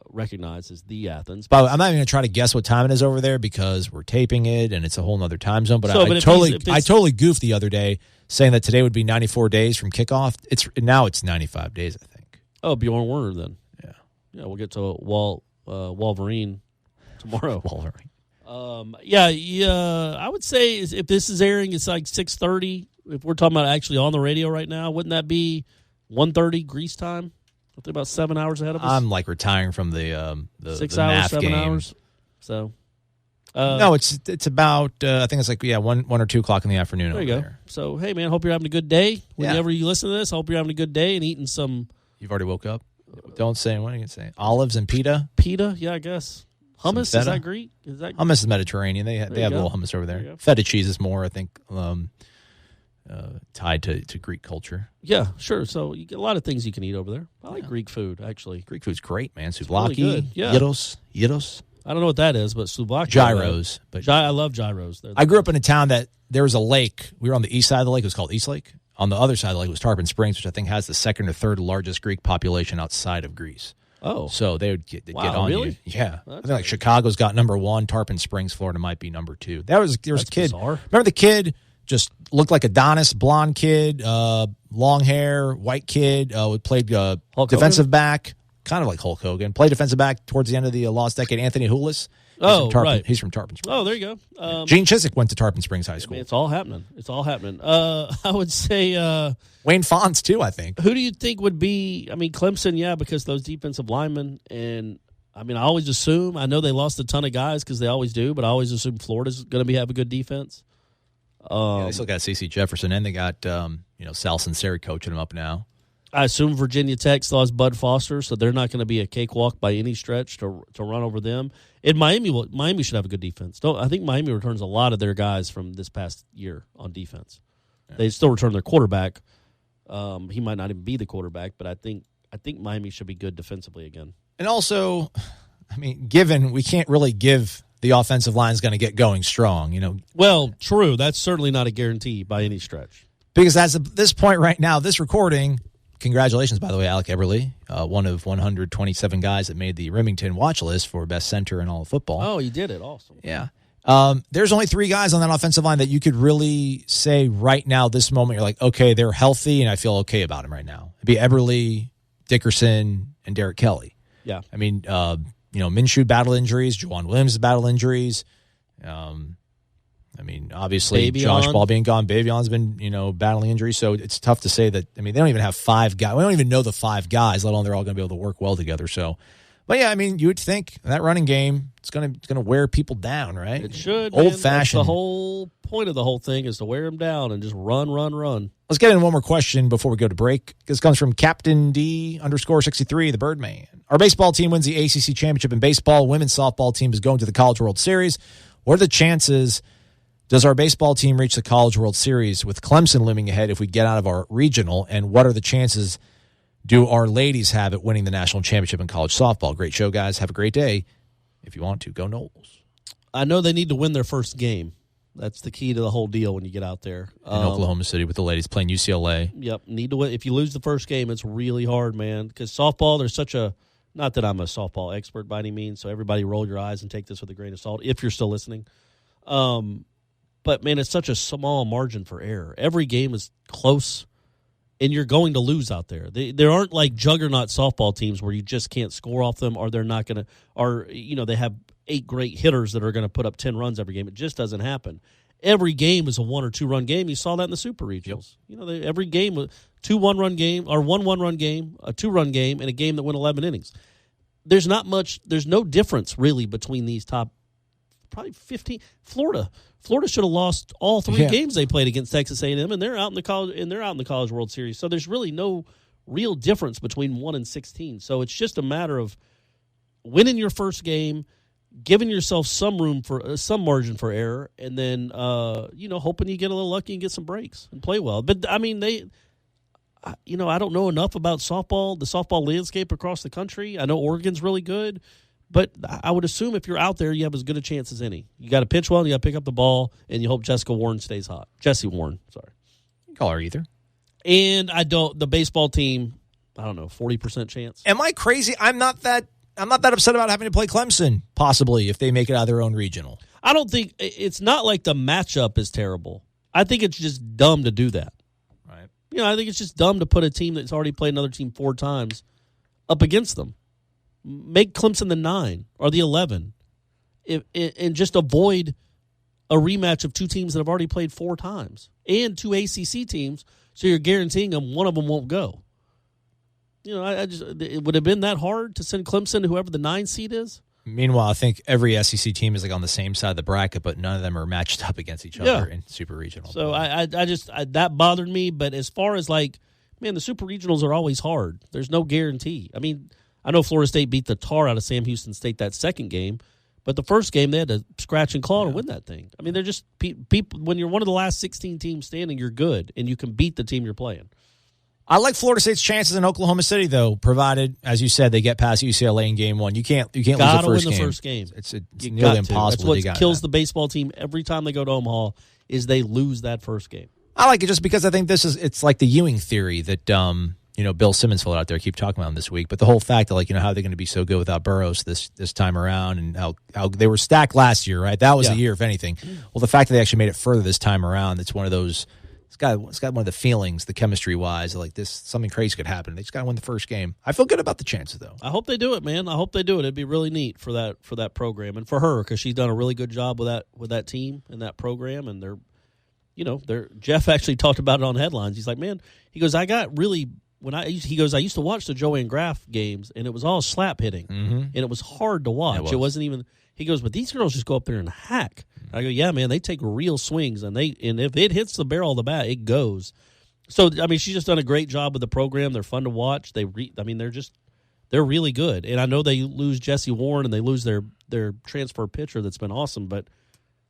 Speaker 3: recognize as the Athens.
Speaker 2: But I'm not even going to try to guess what time it is over there because we're taping it and it's a whole other time zone. But I totally goofed the other day saying that today would be 94 days from kickoff. Now it's 95 days, I think.
Speaker 3: Oh, Bjorn Werner then.
Speaker 2: Yeah,
Speaker 3: we'll get to Wolverine tomorrow.
Speaker 2: Wolverine.
Speaker 3: I would say if this is airing, it's like 6:30. If we're talking about actually on the radio right now, wouldn't that be 1:30 Greece time? I think about 7 hours ahead of us.
Speaker 2: I'm like retiring from the
Speaker 3: 6
Speaker 2: hours,
Speaker 3: math 7
Speaker 2: game.
Speaker 3: Hours. So,
Speaker 2: no, it's about I think it's like 1 or 2 o'clock in the afternoon.
Speaker 3: There you go.
Speaker 2: There.
Speaker 3: So hey man, hope you're having a good day. Whenever you listen to this, I hope you're having a good day and eating some.
Speaker 2: You've already woke up. Don't say what are you gonna say? Olives and pita.
Speaker 3: Pita, yeah, I guess. Hummus, is that Greek?
Speaker 2: Hummus is Mediterranean. They have a little hummus over there. Feta cheese is more, I think, tied to Greek culture.
Speaker 3: Yeah, sure. So you get a lot of things you can eat over there. I like Greek food, actually.
Speaker 2: Greek food's great, man. Souvlaki,
Speaker 3: really good.
Speaker 2: gyros.
Speaker 3: I don't know what that is, but souvlaki.
Speaker 2: Gyros.
Speaker 3: I love gyros.
Speaker 2: I grew up in a town that there was a lake. We were on the east side of the lake. It was called East Lake. On the other side of the lake was Tarpon Springs, which I think has the second or third largest Greek population outside of Greece.
Speaker 3: Oh.
Speaker 2: So they would get on
Speaker 3: really?
Speaker 2: you. Yeah. I think like Chicago's got number 1. Tarpon Springs, Florida might be number 2. There was a kid.
Speaker 3: Bizarre.
Speaker 2: Remember the kid just looked like Adonis, blonde kid, long hair, white kid, played defensive back, kind of like Hulk Hogan. Played defensive back towards the end of the lost decade, Anthony Hulis.
Speaker 3: Right.
Speaker 2: He's from Tarpon Springs.
Speaker 3: Oh, there you go.
Speaker 2: Gene Chiswick went to Tarpon Springs High School.
Speaker 3: I mean, it's all happening. I would say
Speaker 2: Wayne Fonts, too, I think.
Speaker 3: Who do you think would be, Clemson, because those defensive linemen, and, I always assume, I know they lost a ton of guys because they always do, but I always assume Florida's going to have a good defense.
Speaker 2: They still got C.C. Jefferson, and they got, Sal Sinceri coaching them up now.
Speaker 3: I assume Virginia Tech still has Bud Foster, so they're not going to be a cakewalk by any stretch to run over them. And Miami should have a good defense. I think Miami returns a lot of their guys from this past year on defense. Yeah. They still return their quarterback. He might not even be the quarterback, but I think Miami should be good defensively again.
Speaker 2: And also, given we can't really give the offensive line is going to get going strong,
Speaker 3: Well, true. That's certainly not a guarantee by any stretch.
Speaker 2: Because as of this point right now, this recording. Congratulations, by the way, Alec Eberle, one of 127 guys that made the Remington watch list for best center in all of football.
Speaker 3: Oh, you did it. Awesome.
Speaker 2: Yeah. There's only 3 guys on that offensive line that you could really say right now, this moment, you're like, okay, they're healthy, and I feel okay about them right now. It'd be Eberle, Dickerson, and Derek Kelly.
Speaker 3: Yeah.
Speaker 2: Minshew battled injuries. Juwan Williams battled injuries. Obviously,
Speaker 3: Babion.
Speaker 2: Josh Ball being gone, Bavion's been, battling injuries. So it's tough to say that. They don't even have 5 guys. We don't even know the 5 guys, let alone they're all going to be able to work well together. So, but yeah, you would think that running game, it's going to wear people down, right?
Speaker 3: It should.
Speaker 2: Old-fashioned.
Speaker 3: The whole point of the whole thing is to wear them down and just run.
Speaker 2: Let's get in one more question before we go to break. This comes from Captain D_63, the Birdman. Our baseball team wins the ACC championship in baseball. Women's softball team is going to the College World Series. What are the chances? Does our baseball team reach the College World Series with Clemson looming ahead if we get out of our regional? And what are the chances do our ladies have at winning the national championship in college softball? Great show, guys. Have a great day. If you want to, go Noles.
Speaker 3: I know they need to win their first game. That's the key to the whole deal when you get out there.
Speaker 2: In Oklahoma City with the ladies playing UCLA.
Speaker 3: Yep. Need to win. If you lose the first game, it's really hard, man. Because softball, there's such a – not that I'm a softball expert by any means, so everybody roll your eyes and take this with a grain of salt if you're still listening. But, man, it's such a small margin for error. Every game is close, and you're going to lose out there. There aren't like juggernaut softball teams where you just can't score off them, or they're not going to – or, they have 8 great hitters that are going to put up 10 runs every game. It just doesn't happen. Every game is a 1 or 2 run game. You saw that in the Super Regionals. Yep. Every game was 2 1-run game, or 1 1-run game, a 2-run game, and a game that went 11 innings. There's no difference really between these top probably 15. Florida should have lost all 3 games they played against Texas A&M, and they're out in the College World Series. So there's really no real difference between 1 and 16. So it's just a matter of winning your first game, giving yourself some room for some margin for error, and then hoping you get a little lucky and get some breaks and play well. But I mean, I don't know enough about the softball landscape across the country. I know Oregon's really good, but I would assume if you're out there, you have as good a chance as any. You got to pitch well, you got to pick up the ball, and you hope Jessie Warren stays hot. Jessie Warren, sorry.
Speaker 2: Call her either.
Speaker 3: And the baseball team, I don't know, 40% chance.
Speaker 2: Am I crazy? I'm not that upset about having to play Clemson, possibly, if they make it out of their own regional.
Speaker 3: I don't think – it's not like the matchup is terrible. I think it's just dumb to do that.
Speaker 2: Right.
Speaker 3: I think it's just dumb to put a team that's already played another team 4 times up against them. Make Clemson the 9 or the 11 and just avoid a rematch of 2 teams that have already played 4 times and 2 ACC teams, so you're guaranteeing them one of them won't go. It would have been that hard to send Clemson to whoever the 9 seed is.
Speaker 2: Meanwhile, I think every SEC team is on the same side of the bracket, but none of them are matched up against each other in Super Regional.
Speaker 3: So I that bothered me. But as far as the Super Regionals are always hard. There's no guarantee. I mean, I know Florida State beat the tar out of Sam Houston State that second game, but the first game they had to scratch and claw to win that thing. I mean, they're just people. When you're one of the last 16 teams standing, you're good, and you can beat the team you're playing.
Speaker 2: I like Florida State's chances in Oklahoma City, though, provided, as you said, they get past UCLA in game 1. You can't lose the first game.
Speaker 3: Gotta win the first game.
Speaker 2: It's nearly impossible.
Speaker 3: That's what kills the baseball team every time they go to Omaha is they lose that first game.
Speaker 2: I like it just because I think it's like the Ewing theory that Bill Simmons filled out there. Keep talking about him this week, but the whole fact that how they're going to be so good without Burrows this time around, and how they were stacked last year, right? That was the year, if anything. Well, the fact that they actually made it further this time around, it's one of those. It's got one of the feelings, the chemistry wise, like this something crazy could happen. They just got to win the first game. I feel good about the chances, though.
Speaker 3: I hope they do it, man. I hope they do it. It'd be really neat for that program and for her, because she's done a really good job with that team and that program. And they're Jeff actually talked about it on headlines. He's like, man, he goes, I used to watch the Joanne Graff games, and it was all slap hitting, and it was hard to watch. It wasn't even. He goes, but these girls just go up there and hack. I go, yeah, man, they take real swings, and if it hits the barrel of the bat, it goes. So, I mean, she's just done a great job with the program. They're fun to watch. They're really good. And I know they lose Jessie Warren and they lose their transfer pitcher that's been awesome, but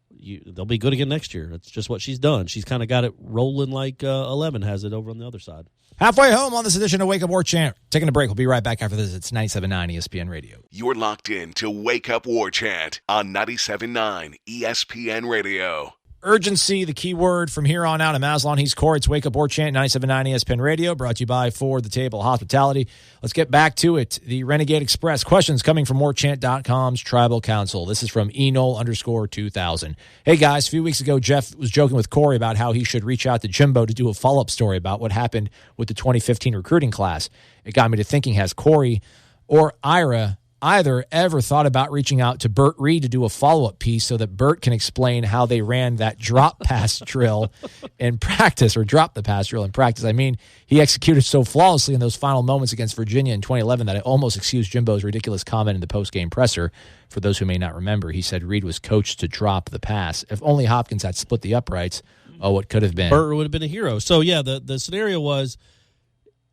Speaker 3: they'll be good again next year. That's just what she's done. She's kind of got it rolling like 11 has it over on the other side.
Speaker 2: Halfway home on this edition of Wake Up Warchant. Taking a break. We'll be right back after this. It's 97.9 ESPN Radio.
Speaker 1: You're locked in to Wake Up Warchant on 97.9 ESPN Radio.
Speaker 2: Urgency, the key word from here on out. I'm Aslan. He's Corey. It's Wake Up Warchant, 97.9 ESPN Radio, brought to you by For the Table Hospitality. Let's get back to it. The Renegade Express. Questions coming from Warchant.com's Tribal Council. This is from Enol_2000. Hey, guys. A few weeks ago, Jeff was joking with Corey about how he should reach out to Jimbo to do a follow-up story about what happened with the 2015 recruiting class. It got me to thinking, has Corey or Ira either ever thought about reaching out to Burt Reed to do a follow-up piece so that Burt can explain how they ran that drop pass drill in practice, or drop the pass drill in practice? I mean, he executed so flawlessly in those final moments against Virginia in 2011 that I almost excused Jimbo's ridiculous comment in the post-game presser. For those who may not remember, he said Reed was coached to drop the pass. If only Hopkins had split the uprights, what could have been.
Speaker 3: Burt would have been a hero. So, yeah, the scenario was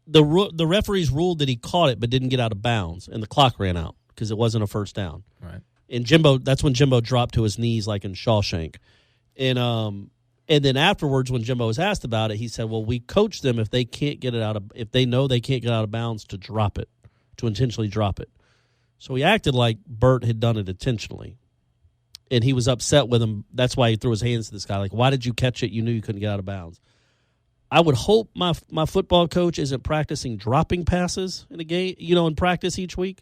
Speaker 3: the referees ruled that he caught it but didn't get out of bounds, and the clock ran out because it wasn't a first down.
Speaker 2: Right.
Speaker 3: And that's when Jimbo dropped to his knees like in Shawshank. And then afterwards, when Jimbo was asked about it, he said, well, we coach them if they know they can't get out of bounds to drop it, to intentionally drop it. So he acted like Burt had done it intentionally. and he was upset with him. That's why he threw his hands to this guy. Like, why did you catch it? You knew you couldn't get out of bounds. I would hope my football coach isn't practicing dropping passes in a game, in practice each week.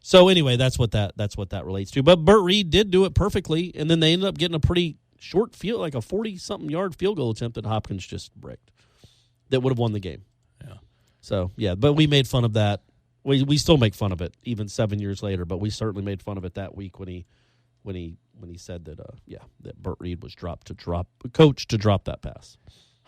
Speaker 3: So anyway, that's what that relates to. But Burt Reed did do it perfectly, and then they ended up getting a pretty short field, like a 40-something yard field goal attempt that Hopkins just bricked. That would have won the game.
Speaker 2: Yeah.
Speaker 3: So yeah, but we made fun of that. We still make fun of it even 7 years later. But we certainly made fun of it that week when he said that that Burt Reed was coached to drop that pass.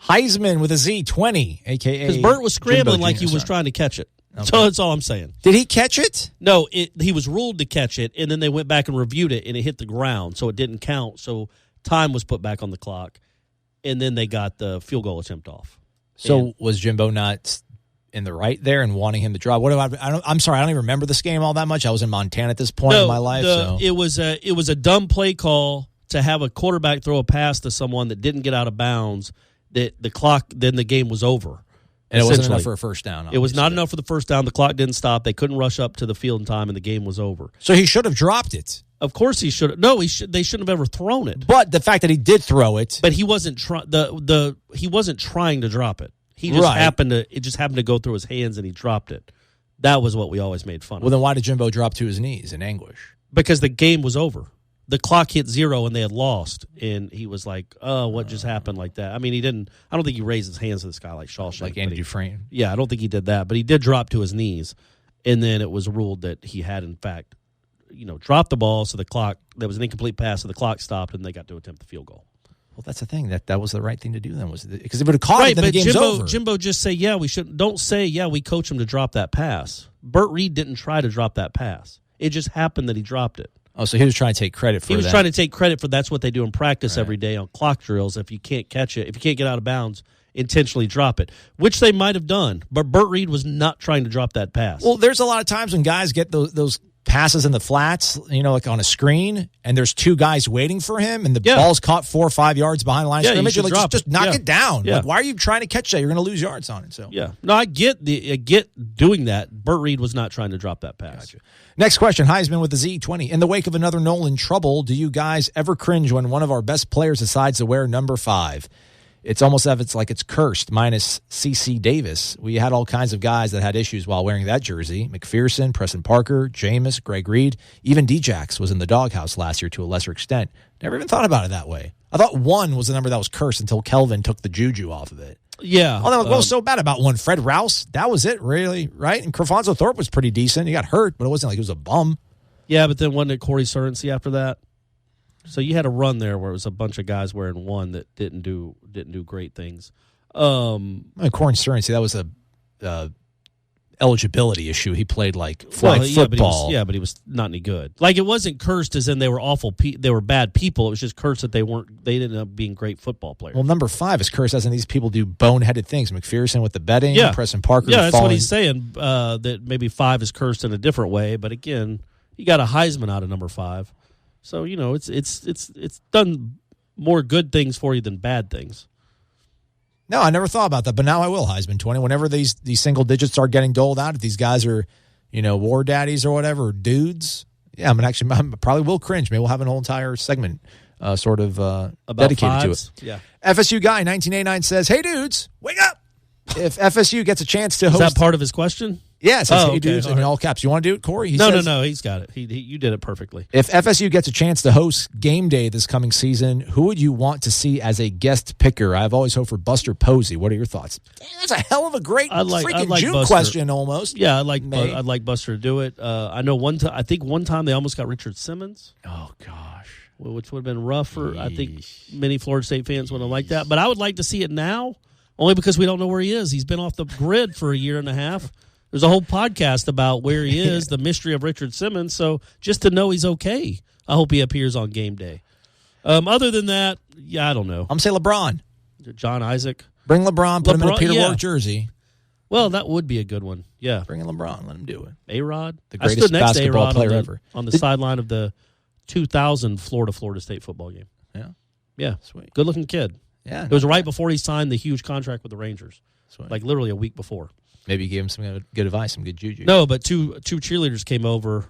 Speaker 2: Heisman with a Z 20, a.k.a.
Speaker 3: Because Burt was scrambling like he was trying to catch it. Okay. So that's all I'm saying.
Speaker 2: Did he catch it?
Speaker 3: No, he was ruled to catch it, and then they went back and reviewed it, and it hit the ground, so it didn't count. So time was put back on the clock, and then they got the field goal attempt off.
Speaker 2: So was Jimbo not in the right there and wanting him to drop? I'm sorry, I don't even remember this game all that much. I was in Montana at this point in my life.
Speaker 3: It was a dumb play call to have a quarterback throw a pass to someone that didn't get out of bounds. Then the game was over.
Speaker 2: And it wasn't enough for a first down. Obviously.
Speaker 3: It was not enough for the first down. The clock didn't stop. They couldn't rush up to the field in time, and the game was over.
Speaker 2: So he should have dropped it.
Speaker 3: Of course he should have. No, they shouldn't have ever thrown it.
Speaker 2: But the fact that he did throw it.
Speaker 3: But he wasn't he wasn't trying to drop it. He just happened to go through his hands, and he dropped it. That was what we always made fun of.
Speaker 2: Well, then why did Jimbo drop to his knees in anguish?
Speaker 3: Because the game was over. The clock hit 0 and they had lost, and he was like, "Oh, what just happened?" Like that. I mean, he didn't. I don't think he raised his hands to this guy like Shawshank,
Speaker 2: like Andy Dufresne.
Speaker 3: Yeah, I don't think he did that, but he did drop to his knees, and then it was ruled that he had in fact, dropped the ball. So there was an incomplete pass, so the clock stopped, and they got to attempt the field goal.
Speaker 2: Well, that's the thing. That was the right thing to do then, was because if it would have caught it, then the game's over.
Speaker 3: Jimbo just say, "Yeah, we shouldn't." Don't say, "Yeah, we coach him to drop that pass." Burt Reed didn't try to drop that pass. It just happened that he dropped it.
Speaker 2: Oh, so he was trying to take credit for that.
Speaker 3: He was trying to take credit for that's what they do in practice every day on clock drills. If you can't catch it, if you can't get out of bounds, intentionally drop it, which they might have done. But Burt Reed was not trying to drop that pass.
Speaker 2: Well, there's a lot of times when guys get those passes in the flats, like on a screen, and there's two guys waiting for him, and the ball's caught 4 or 5 yards behind the line of scrimmage. You're like, just knock it down.
Speaker 3: Yeah.
Speaker 2: Like, why are you trying to catch that? You're going to lose yards on it. So
Speaker 3: no, I get doing that. Burt Reed was not trying to drop that pass.
Speaker 2: Gotcha. Next question, Heisman with the Z20. In the wake of another Nolan trouble, do you guys ever cringe when one of our best players decides to wear number 5? It's almost as if it's like it's cursed, minus C.C. Davis. We had all kinds of guys that had issues while wearing that jersey. McPherson, Preston Parker, Jameis, Greg Reed. Even Djax was in the doghouse last year to a lesser extent. Never even thought about it that way. I thought 1 was the number that was cursed until Kelvin took the juju off of it.
Speaker 3: Yeah.
Speaker 2: Although what was so bad about 1? Fred Rouse, that was it, really, right? And Crefonso Thorpe was pretty decent. He got hurt, but it wasn't like he was a bum.
Speaker 3: Yeah, but then wasn't it Corey Surrency after that? So you had a run there where it was a bunch of guys wearing 1 that didn't do great things.
Speaker 2: Corey Surrency, that was a eligibility issue. He played like flag football.
Speaker 3: But he was not any good. Like, it wasn't cursed as in they were awful. They were bad people. It was just cursed that they didn't end up being great football players.
Speaker 2: Well, number 5 is cursed as in these people do boneheaded things. McPherson with the betting, Preston Parker.
Speaker 3: Yeah, that's what he's saying. That maybe 5 is cursed in a different way. But again, he got a Heisman out of number 5. So, it's done more good things for you than bad things.
Speaker 2: No, I never thought about that, but now I will, Heisman 20. Whenever these single digits start getting doled out, if these guys are, war daddies or whatever, dudes, I probably will cringe. Maybe we'll have an whole entire segment dedicated
Speaker 3: 5s?
Speaker 2: to it.
Speaker 3: Yeah.
Speaker 2: FSU Guy 1989 says, "Hey, dudes, wake up." If FSU gets a chance to host...
Speaker 3: Is that part of his question?
Speaker 2: Yeah, it says, "Hey, dudes," in all caps. You want to do it, Corey?
Speaker 3: No, he's got it. You did it perfectly.
Speaker 2: If FSU gets a chance to host game day this coming season, who would you want to see as a guest picker? I've always hoped for Buster Posey. What are your thoughts? That's a hell of a great freaking June question almost.
Speaker 3: Yeah, I'd like Buster to do it. I know I think one time they almost got Richard Simmons.
Speaker 2: Oh, gosh.
Speaker 3: Which would have been rough for, I think, many Florida State fans would have liked that. But I would like to see it now, only because we don't know where he is. He's been off the grid for a year and a half. There's a whole podcast about where he is, the mystery of Richard Simmons. So just to know he's okay, I hope he appears on game day. Other than that, I don't know.
Speaker 2: I'm going to say LeBron.
Speaker 3: John Isaac.
Speaker 2: Bring LeBron, put him in a Peter Warrick jersey.
Speaker 3: Well, that would be a good one. Yeah.
Speaker 2: Bring in LeBron, let him do it.
Speaker 3: A-Rod.
Speaker 2: The greatest basketball player ever.
Speaker 3: On the sideline of the 2000 Florida State football game.
Speaker 2: Yeah.
Speaker 3: Yeah.
Speaker 2: Sweet.
Speaker 3: Good-looking kid.
Speaker 2: Yeah.
Speaker 3: It was right before he signed the huge contract with the Rangers.
Speaker 2: Sweet.
Speaker 3: Like literally a week before.
Speaker 2: Maybe you gave him some good advice, some good juju.
Speaker 3: No, but two cheerleaders came over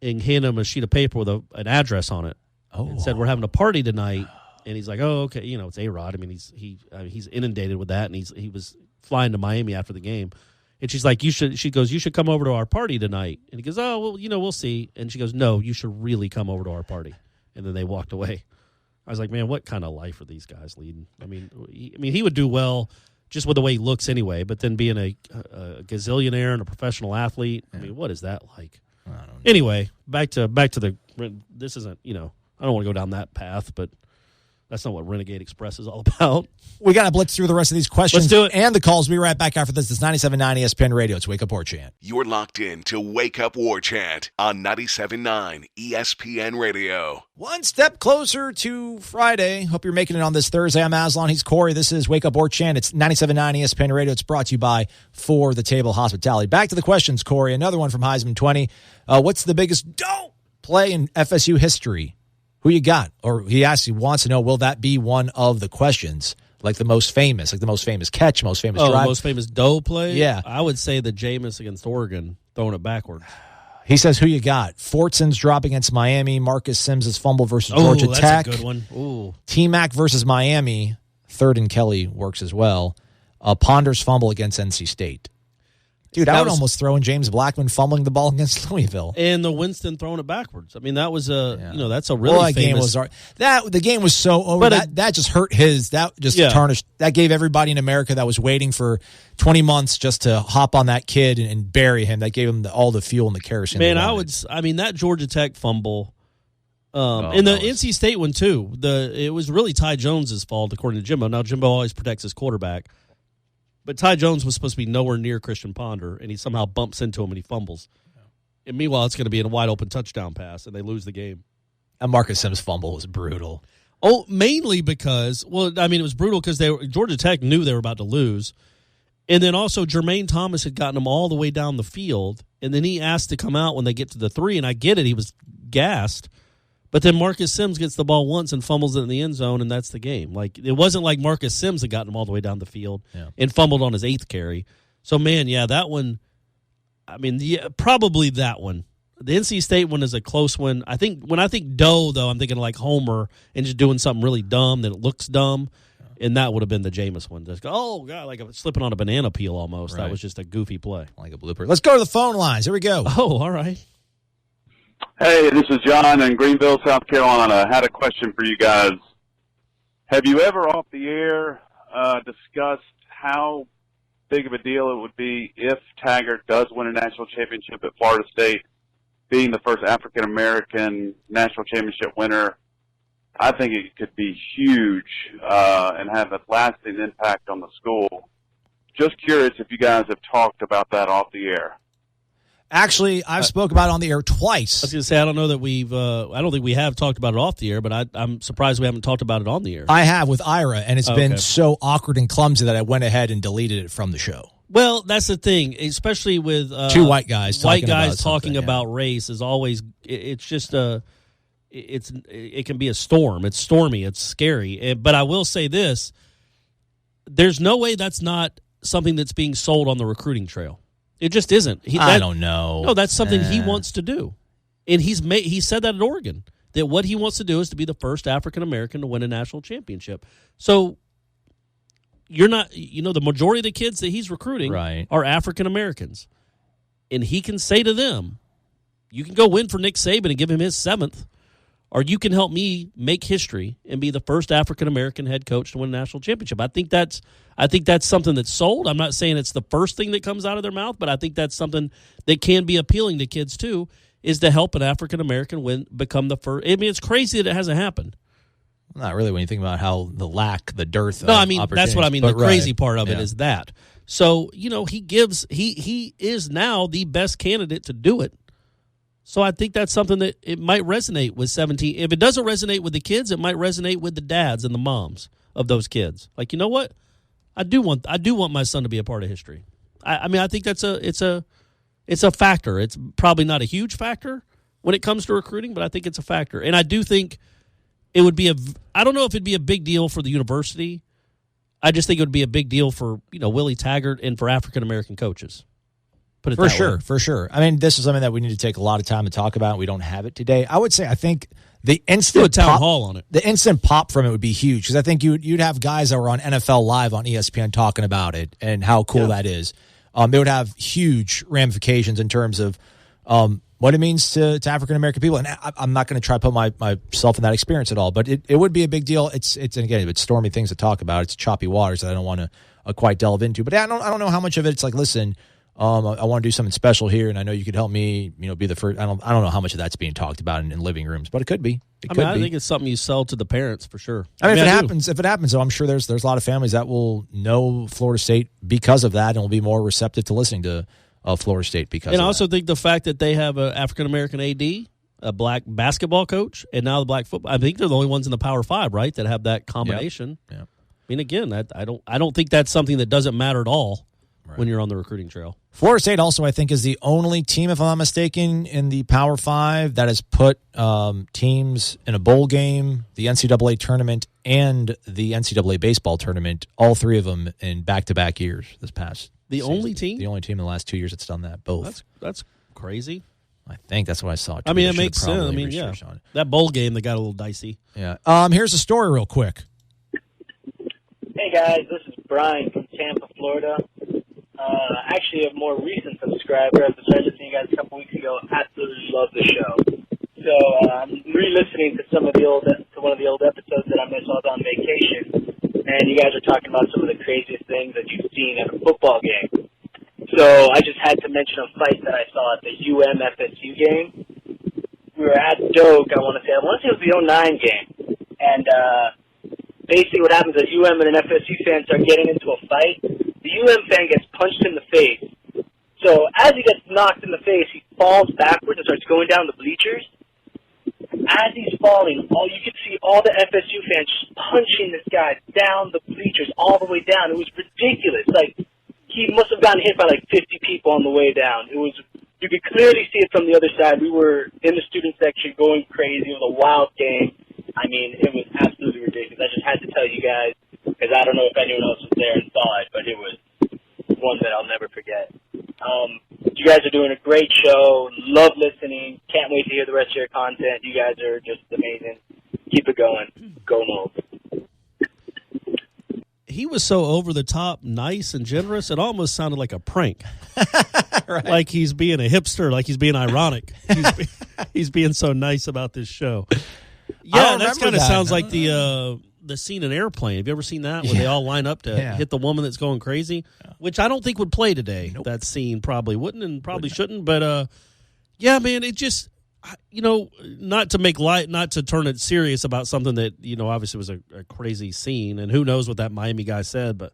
Speaker 3: and handed him a sheet of paper with an address on it. and said, we're having a party tonight. And he's like, oh, okay, it's A-Rod. I mean, he's inundated with that, and he was flying to Miami after the game. And she's like, she goes, you should come over to our party tonight. And he goes, oh, well, we'll see. And she goes, no, you should really come over to our party. And then they walked away. I was like, man, what kind of life are these guys leading? I mean, he would do well just with the way he looks anyway, but then being a gazillionaire and a professional athlete, I mean, what is that like?
Speaker 2: I don't know.
Speaker 3: Anyway, back to this isn't, I don't want to go down that path, but that's not what Renegade Express is all about.
Speaker 2: We got to blitz through the rest of these questions.
Speaker 3: Let's do it.
Speaker 2: And the calls. We'll be right back after this. It's 97.9 ESPN Radio. It's Wake Up Warchant.
Speaker 1: You're locked in to Wake Up Warchant on 97.9 ESPN Radio.
Speaker 2: One step closer to Friday. Hope you're making it on this Thursday. I'm Aslan. He's Corey. This is Wake Up Warchant. It's 97.9 ESPN Radio. It's brought to you by For the Table Hospitality. Back to the questions, Corey. Another one from Heisman 20. What's the biggest don't play in FSU history? Who you got? Or he wants to know, will that be one of the questions? Like the most famous catch, most famous drive.
Speaker 3: Most famous dough play?
Speaker 2: Yeah.
Speaker 3: I would say the Jameis against Oregon, throwing it backwards.
Speaker 2: He says, who you got? Fortson's drop against Miami. Marcus Sims' fumble versus Georgia Tech.
Speaker 3: That's a good one. Ooh.
Speaker 2: T-Mac versus Miami. Third and Kelly works as well. Ponder's fumble against NC State. Dude, I would almost throw in James Blackman fumbling the ball against Louisville.
Speaker 3: And the Winston throwing it backwards. I mean, that was that's a really famous.
Speaker 2: The game was so over. That just hurt tarnished. That gave everybody in America that was waiting for 20 months just to hop on that kid and bury him. That gave him all the fuel and the kerosene.
Speaker 3: Man, that Georgia Tech fumble, and the NC State one too. It was really Ty Jones's fault, according to Jimbo. Now Jimbo always protects his quarterback. But Ty Jones was supposed to be nowhere near Christian Ponder, and he somehow bumps into him and he fumbles. And meanwhile, it's going to be a wide-open touchdown pass, and they lose the game.
Speaker 2: And Marcus Sims' fumble was brutal.
Speaker 3: Oh, mainly because, it was brutal because Georgia Tech knew they were about to lose. And then also Jermaine Thomas had gotten them all the way down the field, and then he asked to come out when they get to the 3, and I get it. He was gassed. But then Marcus Sims gets the ball once and fumbles it in the end zone, and that's the game. Like, it wasn't like Marcus Sims had gotten him all the way down the field and fumbled on his 8th carry. So, man, that one, probably that one. The NC State one is a close one. When I think Doe, though, I'm thinking like Homer and just doing something really dumb that it looks dumb, and that would have been the Jameis one. Just oh, God, like slipping on a banana peel almost. Right. That was just a goofy play.
Speaker 2: Like a blooper. Let's go to the phone lines. Here we go.
Speaker 3: Oh, all right.
Speaker 5: Hey, this is John in Greenville, South Carolina. I had a question for you guys. Have you ever off the air discussed how big of a deal it would be if Taggart does win a national championship at Florida State, being the first African-American national championship winner? I think it could be huge and have a lasting impact on the school. Just curious if you guys have talked about that off the air.
Speaker 2: Actually, I've spoke about it on the air twice.
Speaker 3: I was going to say, I don't know that I don't think we have talked about it off the air, but I'm surprised we haven't talked about it on the air.
Speaker 2: I have with Ira, and it's been so awkward and clumsy that I went ahead and deleted it from the show.
Speaker 3: Well, that's the thing, especially with
Speaker 2: two white guys
Speaker 3: talking about race is always. It's just it can be a storm. It's stormy. It's scary. But I will say this: there's no way that's not something that's being sold on the recruiting trail. It just isn't.
Speaker 2: I don't know.
Speaker 3: No, that's something he wants to do, and he said that at Oregon, that what he wants to do is to be the first African American to win a national championship. So you're not, the majority of the kids that he's recruiting are African Americans, and he can say to them, "You can go win for Nick Saban and give him his 7th, or you can help me make history and be the first African American head coach to win a national championship." I think that's something that's sold. I'm not saying it's the first thing that comes out of their mouth, but I think that's something that can be appealing to kids too, is to help an African American become the first. I mean, it's crazy that it hasn't happened.
Speaker 2: Not really when you think about how the dearth.
Speaker 3: No, I mean that's what I mean. The crazy part of it is that. So he is now the best candidate to do it. So I think that's something that it might resonate with 17. If it doesn't resonate with the kids, it might resonate with the dads and the moms of those kids. Like, you know what? I do want my son to be a part of history. I think it's a factor. It's probably not a huge factor when it comes to recruiting, but I think it's a factor. And I do think it would be I don't know if it'd be a big deal for the university. I just think it would be a big deal for, Willie Taggart and for African American coaches. Put it
Speaker 2: for sure. I mean, this is something that we need to take a lot of time to talk about. We don't have it today. I would say I think the
Speaker 3: Do a
Speaker 2: instant
Speaker 3: town
Speaker 2: pop,
Speaker 3: hall on it.
Speaker 2: the instant pop from it would be huge because I think you'd have guys that were on NFL Live on ESPN talking about it and how cool that is. They would have huge ramifications in terms of what it means to African American people. And I'm not going to try to put myself in that experience at all, but it would be a big deal. It's again, it's stormy things to talk about. It's choppy waters that I don't want to quite delve into. But I don't know how much of it. It's like, listen, I want to do something special here, and I know you could help me. Be the first. I don't know how much of that's being talked about in living rooms, but it could be.
Speaker 3: I think it's something you sell to the parents for sure.
Speaker 2: If it happens, though, I'm sure there's a lot of families that will know Florida State because of that, and will be more receptive to listening to Florida State because. And
Speaker 3: I also think the fact that they have an African American AD, a black basketball coach, and now the black football. I think they're the only ones in the Power Five, right, that have that combination.
Speaker 2: Yeah.
Speaker 3: I mean, again, I don't think that's something that doesn't matter at all when you're on the recruiting trail.
Speaker 2: Florida State also, I think, is the only team, if I'm not mistaken, in the Power Five that has put teams in a bowl game, the NCAA tournament, and the NCAA baseball tournament, all three of them in back-to-back years this past season.
Speaker 3: Only team?
Speaker 2: The only team in the last 2 years that's done that, both.
Speaker 3: That's crazy.
Speaker 2: I think that's what I saw.
Speaker 3: I mean, it makes sense. I mean, yeah. That bowl game that got a little dicey.
Speaker 2: Yeah. Here's a story real quick.
Speaker 6: Hey, guys. This is Brian from Tampa, Florida. Actually, a more recent subscriber. I started listening to you guys a couple weeks ago. Absolutely love the show. So I'm re-listening to one of the old episodes that I missed while I was on vacation, and you guys are talking about some of the craziest things that you've seen at a football game. So I just had to mention a fight that I saw at the FSU game. We were at Doak. I want to say it was the 09 game, and basically what happens is and an FSU fan start getting into a fight. The fan gets punched in the face. So as he gets knocked in the face, he falls backwards and starts going down the bleachers. As he's falling, you could see all the FSU fans just punching this guy down the bleachers all the way down. It was ridiculous. Like, he must have gotten hit by like 50 people on the way down. You could clearly see it from the other side. We were in the student section going crazy. It was a wild game. I mean, it was absolutely ridiculous. I just had to tell you guys, because I don't know if anyone else was there and saw it, but it was one that I'll never forget. You guys are doing a great show. Love listening. Can't wait to hear the rest of your content. You guys are just amazing. Keep it going. Go Noles.
Speaker 3: He was so over the top, nice and generous. It almost sounded like a prank. Right. Like he's being a hipster, like he's being ironic. He's being so nice about this show. Yeah, that kind of sounds like the scene in Airplane. Have you ever seen that where they all line up to hit the woman that's going crazy? Which I don't think would play today. Nope. That scene probably wouldn't and probably shouldn't. But yeah, man, it just not to make light, not to turn it serious about something that obviously was a crazy scene, and who knows what that Miami guy said. But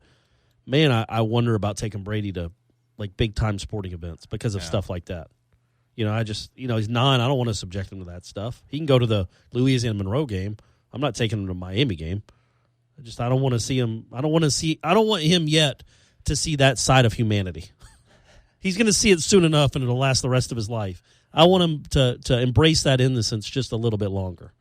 Speaker 3: man, I wonder about taking Brady to like big time sporting events because of stuff like that. I just he's 9. I don't want to subject him to that stuff. He can go to the Louisiana Monroe game. I'm not taking him to a Miami game. I don't want to see him. I don't want him yet to see that side of humanity. He's going to see it soon enough, and it'll last the rest of his life. I want him to embrace that innocence just a little bit longer.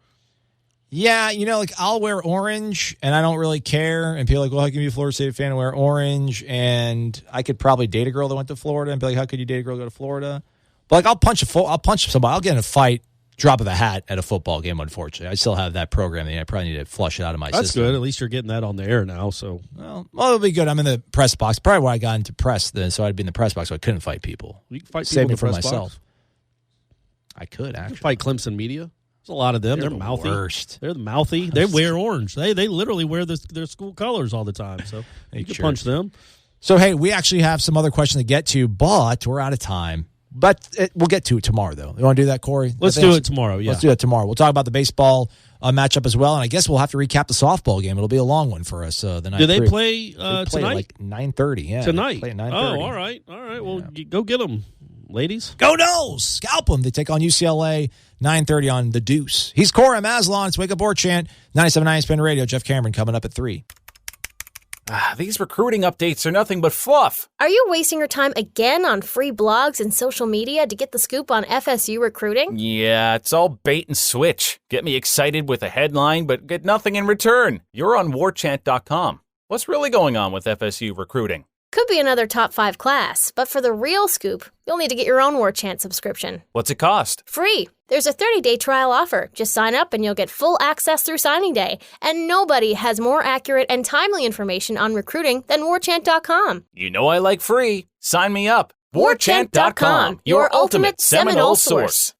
Speaker 2: Yeah, I'll wear orange, and I don't really care. And people are like, well, how can you be a Florida State fan and wear orange? And I could probably date a girl that went to Florida and be like, how could you date a girl that go to Florida? But I'll punch somebody. I'll get in a fight, drop of a hat at a football game, unfortunately. I still have that programming. I probably need to flush it out of my system.
Speaker 3: That's good. At least you're getting that on the air now. So
Speaker 2: Well, it'll be good. I'm in the press box. Probably why I got into press then, so I'd be in the press box, so I couldn't fight people.
Speaker 3: You can fight people
Speaker 2: Save me
Speaker 3: in the
Speaker 2: for
Speaker 3: press
Speaker 2: myself.
Speaker 3: box.
Speaker 2: I could, actually.
Speaker 3: You can fight Clemson media. There's a lot of them. They're mouthy.
Speaker 2: Worst.
Speaker 3: They're mouthy. They wear orange. They literally wear their school colors all the time. So you can punch them.
Speaker 2: So, hey, we actually have some other questions to get to, but we're out of time. But we'll get to it tomorrow, though. You want to do that, Corey?
Speaker 3: Let's do it tomorrow, yeah.
Speaker 2: Let's do it tomorrow. We'll talk about the baseball matchup as well, and I guess we'll have to recap the softball game. It'll be a long one for us. The night.
Speaker 3: Do they play
Speaker 2: tonight?
Speaker 3: Like
Speaker 2: 9:30, yeah.
Speaker 3: Tonight?
Speaker 2: Play at 9:30.
Speaker 3: Oh, all right. Well, go get them, ladies.
Speaker 2: Go Noles! Scalp them. They take on UCLA, 9:30 on The Deuce. He's Corey. I'm Aslan. It's Wake Up Warchant, 97.9 ESPN Radio. Jeff Cameron coming up at 3.
Speaker 7: These recruiting updates are nothing but fluff.
Speaker 8: Are you wasting your time again on free blogs and social media to get the scoop on FSU recruiting?
Speaker 7: Yeah, it's all bait and switch. Get me excited with a headline, but get nothing in return. You're on warchant.com. What's really going on with FSU recruiting?
Speaker 8: Could be another top 5 class, but for the real scoop, you'll need to get your own Warchant subscription.
Speaker 7: What's it cost?
Speaker 8: Free. There's a 30-day trial offer. Just sign up and you'll get full access through signing day. And nobody has more accurate and timely information on recruiting than Warchant.com.
Speaker 7: You know I like free. Sign me up. Warchant.com, your ultimate Seminole source.